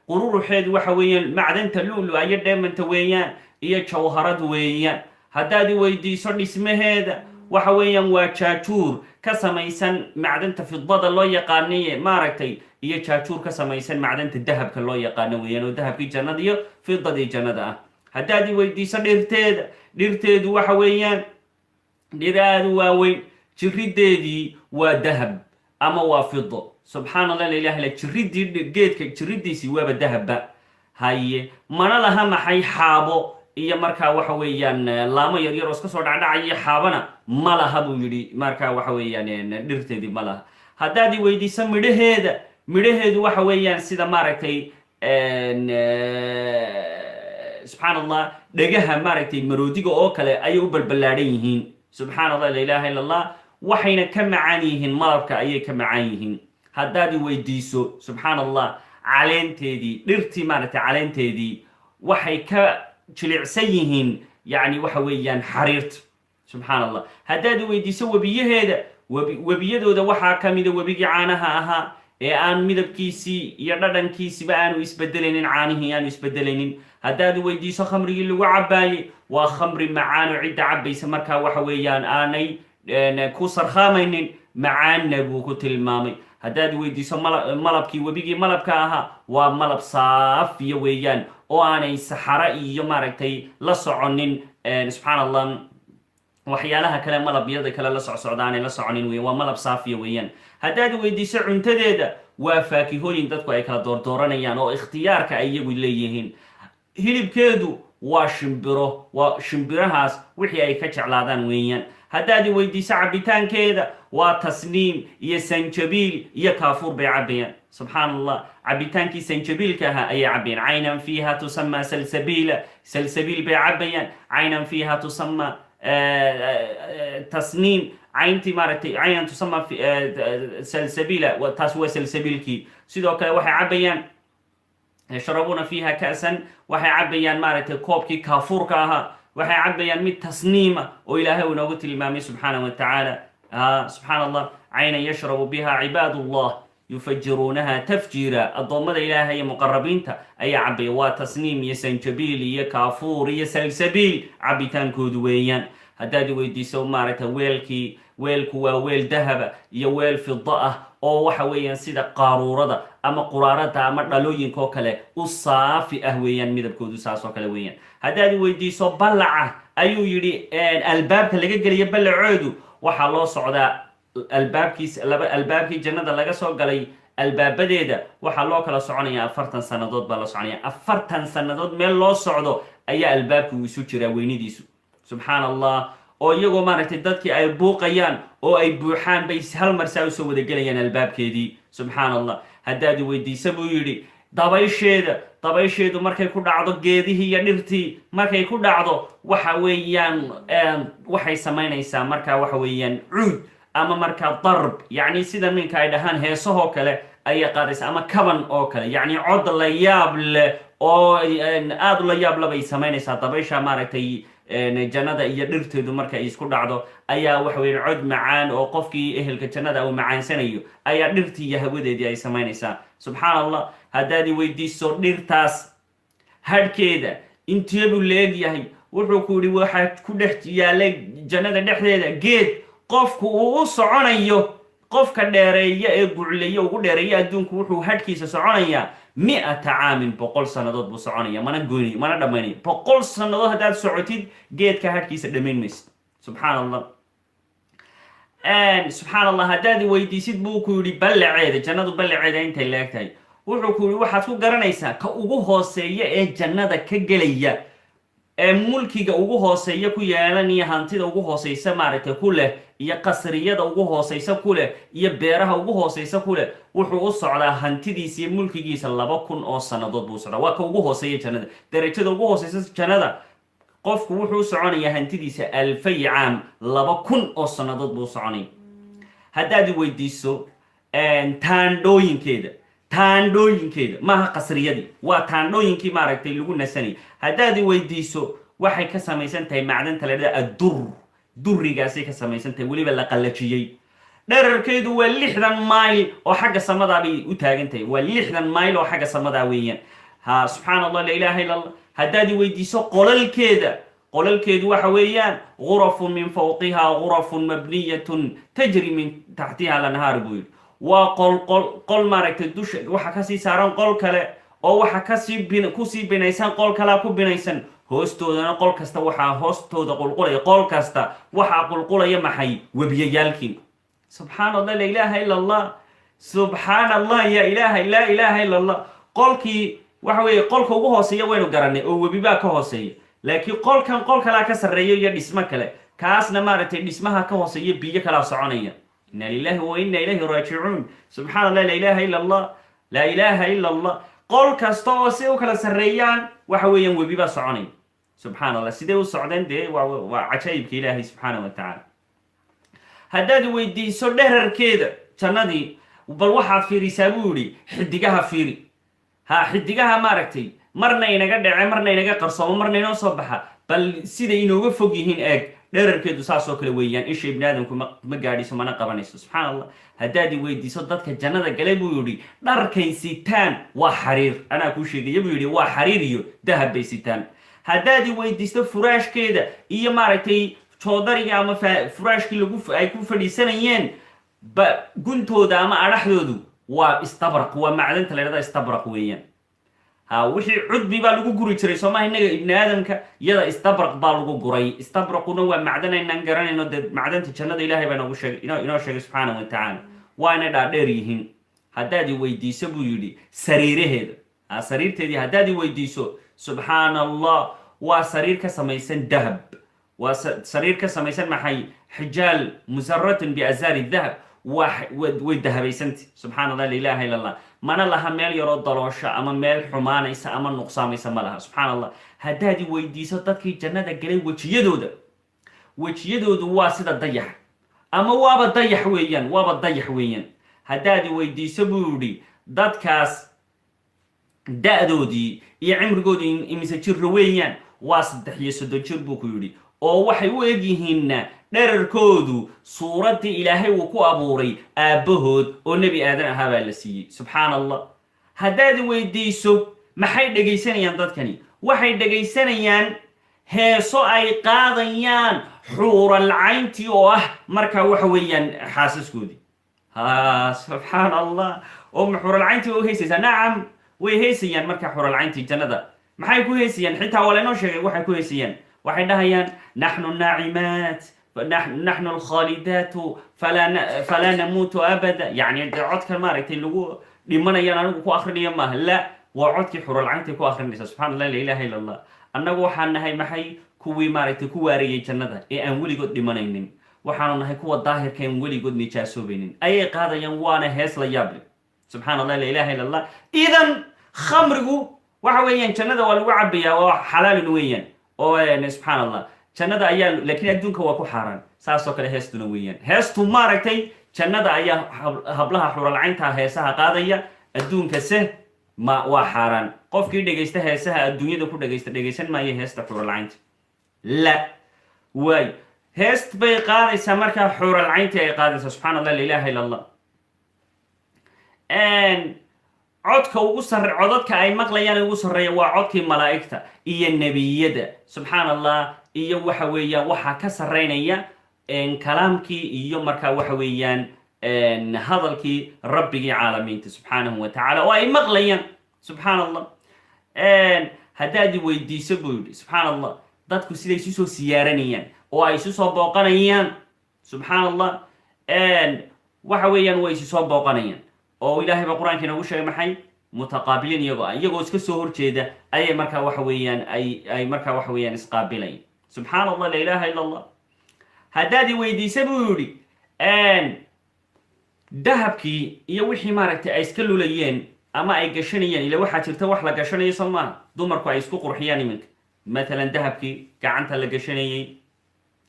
qururuxeedu waxa weeyaan macdanta lulu iyo dheemanta weeyaan iyo jawharad weeyaan. haddaad i weydiiso dhismaheeda waxa weeyaan waa jaajuur ka samaysan macdanta fidada loo yaqaanaye maaragtay iyo jaajuur ka samaysan macdanta dahabka loo yaqaano weeyaan oo dahabkii jannada iyo fidadii jannada ah. haddaad i weydiiso dhirteedu waxa weeyaan dhir aada u waaweyn, jirideedii waa dahab ama waa fido. subxaan allah, lailaha illa jiridii geedka jiridiisii waaba dahabba. haye mana laha maxay xaabo iyo markaa waxa weeyaan laamo yaryar oo iska soo dhacdhacaya xaabana ma laha buu yidhi. markaa waxa weeyaan dhirteedii ma laha. haddaad i weydiiso midhaheedu waxa weeyaan sida maaragtay subxaan allah dhegaha maaragtay maroodiga oo kale ayay u balballaadhan yihiin. subxaan allah, la ilaha illa allah, waxayna ka macaan yihiin, malabka ayay ka macaan yihiin. haddaad i weydiiso subxaan allah caleenteedii, dhirtii maaragtay caleenteedii waxay ka jilicsan yihiin yani waxa weeyaan xariirta. subxaan allah. haddaad i weydiiso webiyadooda waxaa ka mida webigii caanaha ahaa ee aan midabkiisii iyo dhadhankiisiba aanu isbedelaynin, caanihii aanu isbedelaynin. haddaad i weydiiso khamrigii lagu cabaayey waa khamri macaano cidda cabaysa markaa waxa weeyaan aanay ku sarkhaamaynin, macaanna buu ku tilmaamay. haddaad i weydiiso malabkii webigii malabka ahaa waa malab saafiya weeyaan oo aanay saxara iyo maaragtay la soconin subxaan allah waxyaalaha kale malabyada kale la socsocdaanay la soconin weyan, waa malab saafiya weeyaan. haddaad i weydiiso cuntadeeda waa faakihooyin dadku ay kala doordooranayaan oo ikhtiyaarka ay iyagu leeyihiin. hilibkeedu waa shimbirahaas wixii ay ka jeclaadaan weeyaan. haddaad i weydiiso cabitaankeeda waa tasniim iyo sanjabiil iyo kaafuur bay cabayaan. subxaan allah, cabitaankii sanjabiilka ahaa ayay cabayaan. caynan fiiha tusama salsabiil bay cabayaan. caynan fiiha tusama tasniim, cayntii maaragtay caynan tusama salsabiila, taas waa salsabiilkii. sidoo kale waxay cabayaan yashrabuuna fiiha ka'san, waxay cabayaan maaragtay koobkii kaafuurka ahaa. waxay cabayaan mid tasniima oo ilaahay uu inoogu tilmaamay subxaanahu wa tacaala. subxaan allah, caynan yashrabu biha cibaadullah yufajiruunaha tafjiira. addoommada ilaahay iyo muqarabiinta ayaa cabaya. waa tasniim iyo sanjabiil iyo kaafuur iyo salsabiil cabitaankoodu weeyaan. haddaad i weydiiso maaragtay weelku waa weel dahaba iyo weel fida ah oo waxa weeyaan sida qaaruurada ama quraarada ama dhalooyinka oo kale u saafi ah weeyaan midabkoodu saas oo kale weeyaan haddaad weydiiso ballaca ayuu yidhi albaabka laga geliyo ballacoodu waxaa loo socdaa albaabkii jannada laga soo galay albaabadeeda waxaa loo kala soconaya 40 sannadood baa la soconaya 40 sannadood meel loo socdo ayaa albaabku isu jiraa weynidiisu subxaan allah oo iyagoo maaragtay dadkii ay buuqayaan oo ay buuxaan bay hal mar saa usoo wada gelayaan albaabkeedii subxaan allah haddaad weydiisa buu yidhi dabaysheedu markay ku dhacdo geedihii iyo dhirtii markay ku dhacdo waxa weeyaan waxay samaynaysaa markaa waxa weeyaan cuud ama markaa darb yacni sida minka ay dhahaan heesahoo kale ayay qaadaysa ama kaban oo kale yacni cod la yaab leh oo aada la yaab labay samaynaysaa dabaysha maaragtay jannada iyo dhirteedu marka ay isku dhacdo ayaa waxa weeye cod macaan oo qofkii ehelka jannada uu macaansanayo ayaa dhirtii iyo hawadeedii ay samaynaysaa subxaan allah haddaad weydiiso dhirtaas hadhkeeda intee buu leegyahay wuxuu ku yidhi waxaa ku dhex yaallay jannada dhexdeeda geed qofku uu u soconayo qofka dheereeya ee gucleeya ugu dheereeya adduunku wuxuu hadhkiisa soconayaa 100 caamin 100 sannadood buu soconaya mana dhammaynayo 100 sannadood haddaad socotid geedka hadhkiisa dhammayn maysid subxaan allah haddaad weydiisid buu ku yidhi ballaceeda jannadu ballaceeda intay leegtahay wuxuu ku yidhi waxaad ku garanaysaa ka ugu hooseeya ee jannada ka gelaya ee mulkiga ugu hooseeya ku yeelanaya hantida ugu hooseysa maaragtay ku leh iyo qasriyada ugu hooseysa ku leh iyo beeraha ugu hooseysa ku leh wuxuu u socdaa hantidiisa iyo mulkigiisa 2000 oo sannadood buu socdaa waa ka ugu hooseeya jannada darajada ugu hooseysa jannada qofku wuxuu soconayaa hantidiisa 1000 caam 2000 oo sannadood buu soconaya haddaad weydiiso taandhooyinkeeda maaha qasriyadii waa taandhooyinkii maaragtay lagu nasanay haddaad weydiiso waxay ka samaysan tahay macdanta la yidhahdo durrigaasay ka samaysan tahay weliba la qallajiyey dherarkeedu waa 60 mayl oo xagga samadaa bay u taagan tahay waa 60 mayl oo xagga samadaa weeyaan subxaan allah la ilaaha illa allah haddaad weydiiso qolalkeedu waxa weeyaan ghurafun min fawqiha ghurafun mabniyatun tajri min taxtiha al-anhaar buu yidhi waa qol maaragtay dusha waxa kasii saaran qol kale oo waxa kusii binaysan qol kalaa ku binaysan hoostoodana qol kasta waxaa hoostooda qulqulaya qol kasta waxaa qulqulaya maxay webiyayaalkii subxaan allah la ilaaha illa allah subxaan allah ya ilaaha laa ilaaha illa allah qolkii waxa weeye qolka ugu hooseeya waynu garanay oo webibaa ka hooseeya laakiin qol kalaa ka sarreeya iyo dhismo kale kaasna maaragtay dhismaha ka hooseeya biyo kalaa soconaya inna lillahi wa inna ilayhi raajicuun subxaan allah la ilaaha illa allah laa ilaaha illa allah qol kasta oo si u kala sarreeyaan waxa weeyaan webi baa soconaya subxaan allah sidee u socdeen dee waa cajaa'ibka ilaahay subxaana wa tacaala haddaad weydiiso dherarkeeda jannadii bal waxaad fiirisaa buu yidhi xidigaha fiiri xidigaha maaragtay marna inaga dhece marna inaga qarsoomo marna inoo soo baxa bal siday inooga fog yihiin eeg dherarkeedu saasoo kale weeyaan isha ibni aadamku ma gaadhiso mana qabanayso subxaan allah haddaad weydiiso dadka jannada gale buu yidhi dharkay sitaan waa xariir anaa kuu sheegaya buu yidhi waa xariir iyo dahab bay sitaan haddaad weydiisto furaashkeeda iyo maaragtay joodariga ama furaashkii ay ku fadhiisanayeen guntooda ama adhaxdoodu waa istabraq waa macdanta la yidhahda istabraq weeyaan wixii cudbi baa lagu guri jiray soomaha innaga ibni aadamka iyada istabraq baa lagu guray istabraquna waa macdan aynaan garanayno dee macdanta jannada ilaahay baa inoo sheegay subxaana wa tacaala waana dhaadheer yihiin haddaad weydiiso buu yidhi sariiraheeda sariirteedii haddaad weydiiso subxaan allah waa sariir ka samaysan dahab waa sariir ka samaysan maxay xijaal musaratin biazaari dahab way dahabaysantay subxaan allah la ilaaha illa allah mana laha meel yaroo daloosha ama meel xumaanaysa ama nuqsaamaysa ma laha subxaan allah haddaad weydiiso dadkii jannada galay wejiyadoodu waa sida dayax ama waaba dayax weeyaan haddaad weydiiso buu yidhi dadkaas da-doodii iyo cimrigoodii imise jirro weeyaan waa 3 jir buu ku yidhi oo waxay u egyihiinna dherarkoodu suuraddii ilaahay uu ku abuuray aabbahood oo nebi aadan ahaa baa la siiyey subxaan allah haddaad weydiiso maxay dhegaysanayaan dadkani waxay dhegaysanayaan heeso ay qaadayaan xuuralcayntii oo ah markaa waxa weeyaan xaasaskoodii ha subxaan allah oo xuralcayntii u heysaysaa nacam way heysayaan marka xuralcayntii jannada maxay ku heysayaan xitaa waa laynoo sheegay waxay ku heysayaan waxay dhahayaan naxnu naacimaat naxnu alkhaalidaatu falaa namuutu abada yani dee codkan maaragtay lagu dhimanayaan anigu ku akrinayo maaha la waa codkii xuralcayntii ku akrinaysa subxana allah la ilaha illa allah annagu waxaan nahay maxay kuwii maaragtay ku waarayay jannada ee aan weligood dhimanaynin waxaanu nahay kuwa daahirka aan weligood nijaasoobaynin ayay qaadayaan waana hees la yaable subxana allah la ilaha illa allah idan khamrigu waxa weeyaan jannada waa lagu cabayaa waa xalaalin weeyaan oo subxaan allah jannada ayaa laakiin adduunka waa ku xaaraan saasoo kale heestuna weeyaan heestu maaragtay jannada ayaa hablaha xuralcaynta heesaha qaadaya adduunkase waa xaaraan qofkii dhegaysta heesaha adduunyada ku dhegaysan maayo heesta xuralcaynta la waayo heest bay qaadaysaa markaa xuralcayntii ay qaadaysaa subxana allah la ilaha illa allah codka codadka ay maqlayaan ugu sarreeya waa codkii malaa'igta iyo nebiyada subxaan allah iyo waxa weeyaan waxaa ka sarreynaya kalaamkii iyo markaa waxa weeyaan hadalkii rabbigii caalamiinta subxaanahu wa tacala oo ay maqlayaan subxaan allah haddaad i weydiiso buu yidhi subxaan allah dadku siday isu soo siyaaranayaan oo ay isu soo booqanayaan subxaan allah waxa weeyaan way isu soo booqanayaan oo ilaahay baa qur-aanka inoogu sheegay maxay mutaqaabiliin iyagoo iska soo horjeeda ayay markaa waxa weeyaan ay markaa waxa weeyaan isqaabilayan subxaan allah la ilaha illa allah haddaad i weydiisa buu yidhi dahabkii iyo wixii maaragtay ay iska lulayeen ama ay gashanayeen ila waxaa jirta wax la gashanayo soo maaha dumarku ay isku qurxiyaan iminka matalan dahabkii gacanta la gashanayey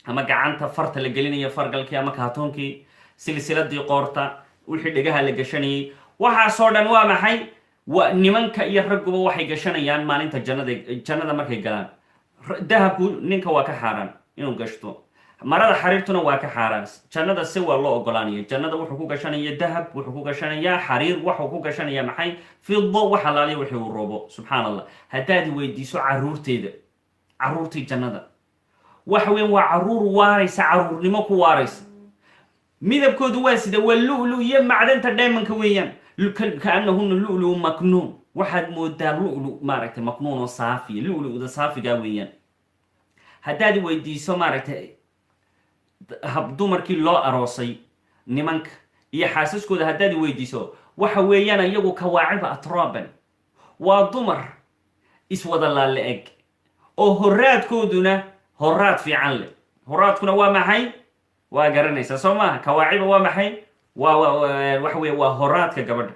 ama gacanta farta la gelinayo fargalkii ama kaatoonkii silsiladii qoorta wixii dhegaha la gashanayey waxaasoo dhan waa maxay nimanka iyo ragguba waxay gashanayaan maalinta jannada markay galaan dahabku ninka waa ka xaaraan inuu gashto marada xariirtuna waa ka xaaraan jannada si waa loo ogolaanaya jannada wuxuu ku gashanaya dahab wuxuu ku gashanayaa xariir waxuu ku gashanaya maxay fido wax alaaliya wixii uu roobo subxaan allah haddaad weydiiso caruurtii jannada waxa weyan waa caruur waaraysa caruurnimo ku waaraysa midabkoodu waa sida waa lu-lu iyo macdanta dheemanka weeyaan kaanahuna lu-lu maknuun waxaad moodaa lu-lu maaragtay maknuun oo saafiya lu-luda saafigaa weeyaan haddaad weydiiso maaragtay dumarkii loo aroosay nimanka iyo xaasaskooda haddaad weydiiso waxa weeyaan iyagu kawaaciba atraaban waa dumar iswada laale eg oo horaadkooduna horaad fiican leh horaadkuna waa maxay waa garanaysaa soo maaha kawaaciba waa maxay waxa wey waa horaadka gabadha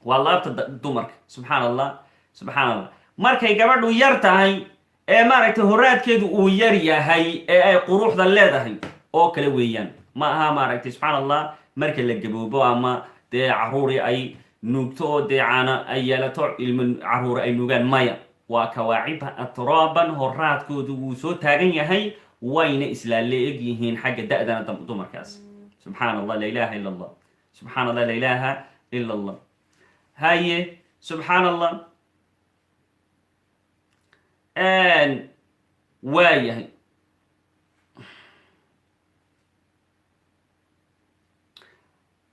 waa laabta dumarka subxaan allah markay gabadhu yar tahay ee maaragtay horaadkeedu uu yar yahay ee ay quruxda leedahay oo kale weeyaan ma aha maaragtay subxaan allah marka la gaboobo ama dee caruuri ay nuugto oo dee caana ay yeelato ilmo caruuri ay nuugaan maya waa kawaaciba atraaban horaadkoodu wuu soo taagan yahay wayna islaale eg yihiin xagga da-dana dumarkaas subxaan allah la ilaha illa allah subxaan allah la ilaha illa allah haye subxaan allah waayahay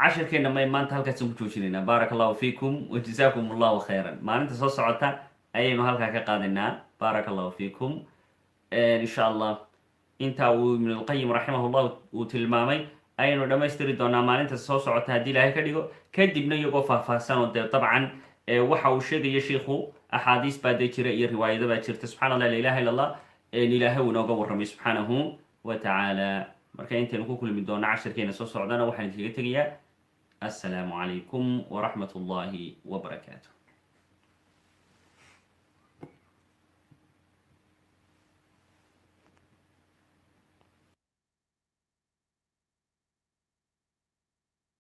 cashirkeena may maanta halkaasaan ku joojinaynaa baaraka allahu fiikum wa jazaakum allahu khayran maalinta soo socota ayaynu halkaa ka qaadaynaa baaraka allahu fiikum insha allah intaa uu ibn alqayim raximahullah uu tilmaamay ayaynu dhammaystiri doonaa maalinta soo socota haddii ilaahay ka dhigo kadibna iyagoo faahfaahsan oo dee dabcan waxa uu sheegaya shiikhu axaadiis baa dee jira iyo riwaayado baa jirta subxana allah la ilaha illa allah ilaahay uu inooga warramay subxaanahu wa tacaala marka intaynu ku kulmi doono cashirkeena soo socdana waxaan idinkaga tegayaa assalaamu calaykum waraxmat ullahi wabarakaatu